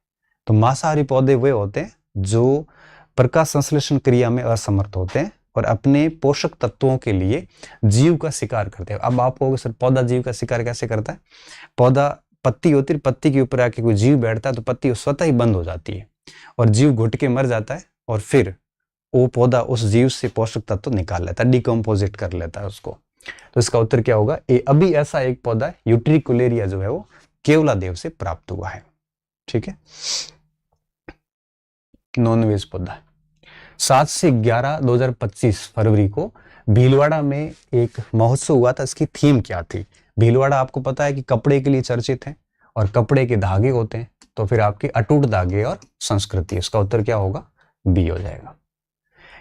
[SPEAKER 1] तो मांसाहारी पौधे वे होते हैं जो प्रकाश संश्लेषण क्रिया में असमर्थ होते हैं और अपने पोषक तत्वों के लिए जीव का शिकार करते हैं। अब आप कहोगे सर पौधा जीव का शिकार कैसे करता है? पौधा पत्ती होती है, पत्ती के ऊपर आके कोई जीव बैठता है तो पत्ती स्वतः ही बंद हो जाती है और जीव घुट के मर जाता है, और फिर वो पौधा उस जीव से पोषक तत्व निकाल लेता है, डिकम्पोजिट कर लेता है उसको। तो इसका उत्तर क्या होगा? ए। अभी ऐसा एक पौधा यूट्रिकुलेरिया जो है वो केवलादेव से प्राप्त हुआ है, ठीक है। नॉनवेज पौधा। 7 से 11 2025 फरवरी को भीलवाड़ा में एक महोत्सव हुआ था। इसकी थीम क्या थी? भीलवाड़ा आपको पता है कि कपड़े के लिए चर्चित है और कपड़े के धागे होते हैं, तो फिर आपकी अटूट धागे और संस्कृति, इसका उत्तर क्या होगा? बी हो जाएगा।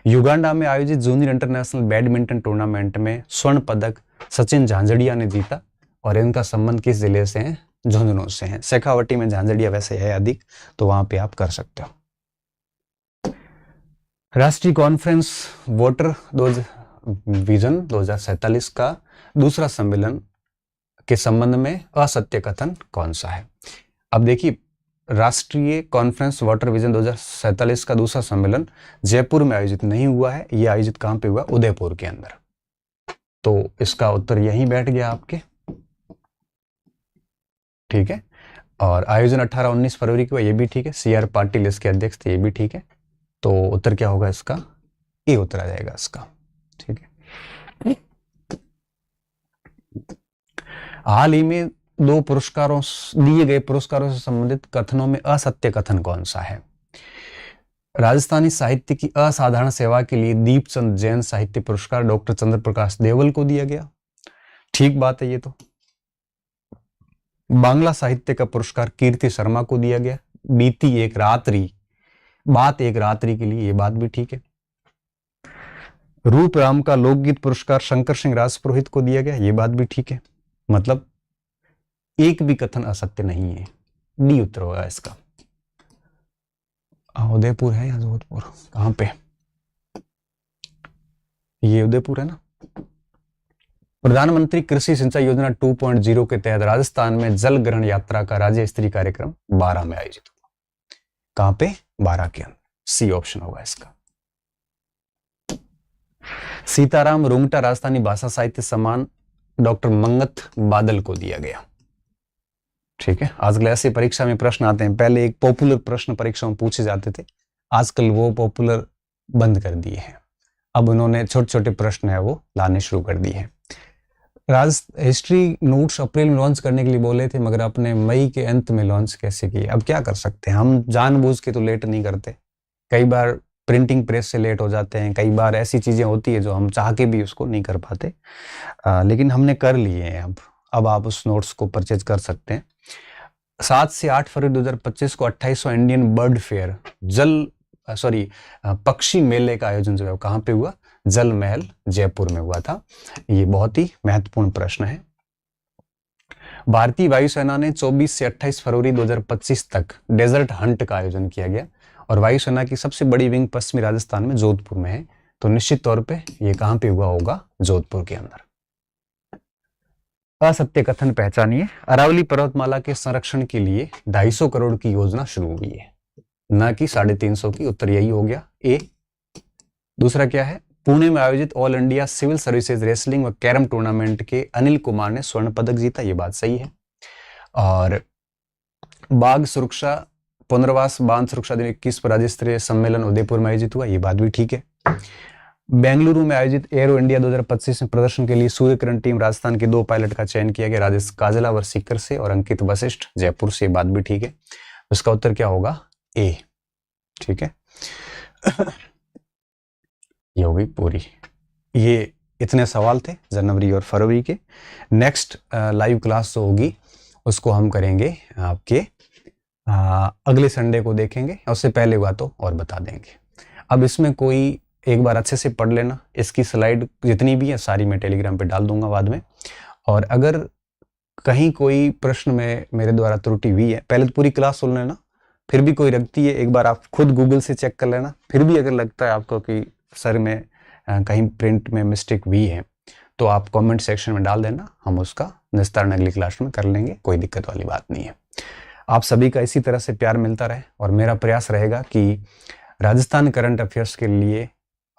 [SPEAKER 1] युगांडा में आयोजित जूनियर इंटरनेशनल बैडमिंटन टूर्नामेंट में स्वर्ण पदक सचिन झांझड़िया ने जीता, और इनका संबंध किस जिले से है? झुंझुनू से है। शेखावटी में झांझड़िया वैसे है अधिक, तो वहां पे आप कर सकते हो। राष्ट्रीय कॉन्फ्रेंस वोटर विजन 2047 का दूसरा सम्मेलन के संबंध में असत्य कथन कौन सा है? अब देखिए, राष्ट्रीय कॉन्फ्रेंस वाटर विजन 2047 का दूसरा सम्मेलन जयपुर में आयोजित नहीं हुआ है। यह आयोजित कहां पे हुआ? उदयपुर के अंदर। तो इसका उत्तर यहीं बैठ गया आपके, ठीक है। और आयोजन 18-19 फरवरी को, ये भी ठीक है। CR पाटिल इसके अध्यक्ष थे, ये भी ठीक है। तो उत्तर क्या होगा इसका? ए उत्तर आ जाएगा इसका, ठीक है। हाल ही में दिए गए पुरस्कारों से संबंधित कथनों में असत्य कथन कौन सा है? राजस्थानी साहित्य की असाधारण सेवा के लिए दीपचंद जैन साहित्य पुरस्कार डॉक्टर चंद्र प्रकाश देवल को दिया गया, ठीक बात है ये तो। बांग्ला साहित्य का पुरस्कार कीर्ति शर्मा को दिया गया बीती एक रात्रि के लिए, ये बात भी ठीक है। रूप राम का लोकगीत पुरस्कार शंकर सिंह राजपुरोहित को दिया गया, ये बात भी ठीक है। मतलब एक भी कथन असत्य नहीं है, डी उत्तर होगा इसका। उदयपुर है या जोधपुर? कहां पे? ये उदयपुर है ना। प्रधानमंत्री कृषि सिंचाई योजना 2.0 के तहत राजस्थान में जल ग्रहण यात्रा का राज्य स्तरीय कार्यक्रम 12 में आयोजित हुआ। कहां पे? 12 के अंदर, सी ऑप्शन होगा इसका। सीताराम रुंगटा राजस्थानी भाषा साहित्य सम्मान डॉक्टर मंगत बादल को दिया गया, ठीक है। आजकल ऐसे परीक्षा में प्रश्न आते हैं, पहले एक पॉपुलर प्रश्न परीक्षा में पूछे जाते थे, आजकल वो पॉपुलर बंद कर दिए हैं। अब उन्होंने छोटे छोटे प्रश्न है वो लाने शुरू कर दिए हैं। हिस्ट्री नोट्स अप्रैल में लॉन्च करने के लिए बोले थे, मगर अपने मई के अंत में लॉन्च कैसे किए? अब क्या कर सकते हैं, हम जानबूझ के तो लेट नहीं करते। कई बार प्रिंटिंग प्रेस से लेट हो जाते हैं, कई बार ऐसी चीजें होती है जो हम चाह के भी उसको नहीं कर पाते, लेकिन हमने कर लिए हैं। अब आप उस नोट्स को परचेज कर सकते हैं। 7 से 8 फरवरी 2025 को 28वां इंडियन बर्ड फेयर पक्षी मेले का आयोजन जो है कहां पे हुआ? जल महल जयपुर में हुआ था। ये बहुत ही महत्वपूर्ण प्रश्न है। भारतीय वायुसेना ने 24 से 28 फरवरी 2025 तक डेजर्ट हंट का आयोजन किया गया, और वायुसेना की सबसे बड़ी विंग पश्चिमी राजस्थान में जोधपुर में है। तो निश्चित तौर पे ये कहां पे हुआ होगा? जोधपुर के अंदर। असत्य कथन पहचानिए। अरावली पर्वतमाला के संरक्षण के लिए 250 करोड़ की योजना शुरू हुई है, न कि 350 की। उत्तर यही हो गया ए। दूसरा क्या है? पुणे में आयोजित all India civil services wrestling व कैरम टूर्नामेंट के अनिल कुमार ने स्वर्ण पदक जीता। ये बात सही है। और बाघ सुरक्षा पुनर्वास बांध सुरक्षा दिन 21 पर राज्य स्तरीय सम्मेलन उदयपुर में आयोजित हुआ। ये बात भी ठीक है। बेंगलुरु में आयोजित एरो इंडिया 2025 में प्रदर्शन के लिए सूर्य किरण टीम राजस्थान के 2 पायलट का चयन किया गया, राजेश काजला व सीकर से और अंकित वशिष्ठ जयपुर से। बात भी ठीक है। इसका उत्तर क्या होगा? ए। ठीक है। ये होगी पूरी। ये इतने सवाल थे जनवरी और फरवरी के। नेक्स्ट लाइव क्लास जो होगी उसको हम करेंगे आपके अगले संडे को देखेंगे, उससे पहले हुआ तो और बता देंगे। अब इसमें कोई एक बार अच्छे से पढ़ लेना। इसकी स्लाइड जितनी भी है सारी मैं टेलीग्राम पे डाल दूंगा बाद में। और अगर कहीं कोई प्रश्न में मेरे द्वारा त्रुटि हुई है, पहले तो पूरी क्लास सुन लेना, फिर भी कोई लगती है एक बार आप खुद गूगल से चेक कर लेना। फिर भी अगर लगता है आपको कि सर में कहीं प्रिंट में मिस्टेक हुई है तो आप कमेंट सेक्शन में डाल देना, हम उसका निस्तारण अगली क्लास में कर लेंगे। कोई दिक्कत वाली बात नहीं है। आप सभी का इसी तरह से प्यार मिलता रहे और मेरा प्रयास रहेगा कि राजस्थान करंट अफेयर्स के लिए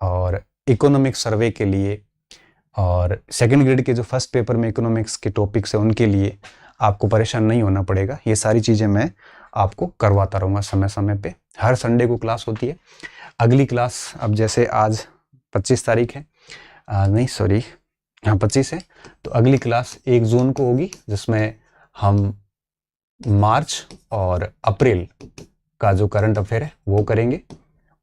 [SPEAKER 1] और इकोनॉमिक सर्वे के लिए और सेकंड ग्रेड के जो फर्स्ट पेपर में इकोनॉमिक्स के टॉपिक्स है उनके लिए आपको परेशान नहीं होना पड़ेगा। ये सारी चीज़ें मैं आपको करवाता रहूँगा समय समय पे। हर संडे को क्लास होती है। अगली क्लास अब जैसे आज 25 तारीख है, नहीं सॉरी हाँ 25 है, तो अगली क्लास 1 जून को होगी जिसमें हम मार्च और अप्रैल का जो करंट अफेयर है वो करेंगे।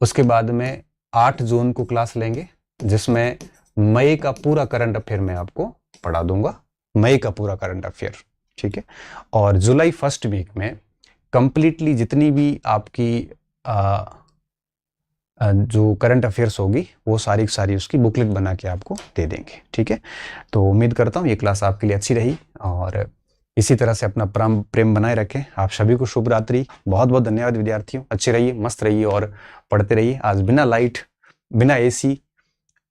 [SPEAKER 1] उसके बाद में 8 जून को क्लास लेंगे जिसमें मई का पूरा करंट अफेयर मैं आपको पढ़ा दूंगा, मई का पूरा करंट अफेयर। ठीक है। और जुलाई फर्स्ट वीक में कंप्लीटली जितनी भी आपकी जो करंट अफेयर्स होगी वो सारी की सारी उसकी बुकलेट बना के आपको दे देंगे। ठीक है। तो उम्मीद करता हूँ ये क्लास आपके लिए अच्छी रही और इसी तरह से अपना प्रेम बनाए रखें। आप सभी को शुभ रात्रि। बहुत बहुत धन्यवाद विद्यार्थियों। अच्छे रहिए, मस्त रहिए और पढ़ते रहिए। आज बिना लाइट बिना एसी,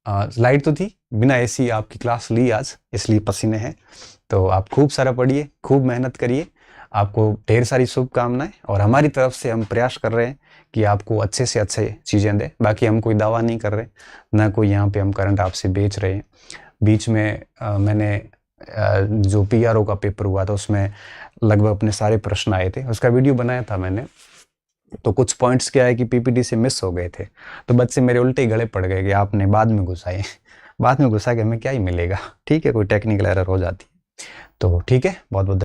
[SPEAKER 1] लाइट तो थी, बिना एसी आपकी क्लास ली आज, इसलिए पसीने हैं। तो आप खूब सारा पढ़िए, खूब मेहनत करिए। आपको ढेर सारी शुभकामनाएं और हमारी तरफ से हम प्रयास कर रहे हैं कि आपको अच्छे से अच्छे चीज़ें दें। बाकी हम कोई दावा नहीं कर रहे, ना कोई यहाँ पे हम करंट आपसे बेच रहे हैं। बीच में मैंने जो PRO का पेपर हुआ था उसमें लगभग अपने सारे प्रश्न आए थे, उसका वीडियो बनाया था मैंने। तो कुछ पॉइंट्स क्या है कि PPT से मिस हो गए थे, तो बच्चे मेरे उल्टे गले पड़ गए कि आपने बाद में घुसाए। बाद में घुसा के हमें क्या ही मिलेगा। ठीक है, कोई टेक्निकल एरर हो जाती है। तो ठीक है, बहुत बहुत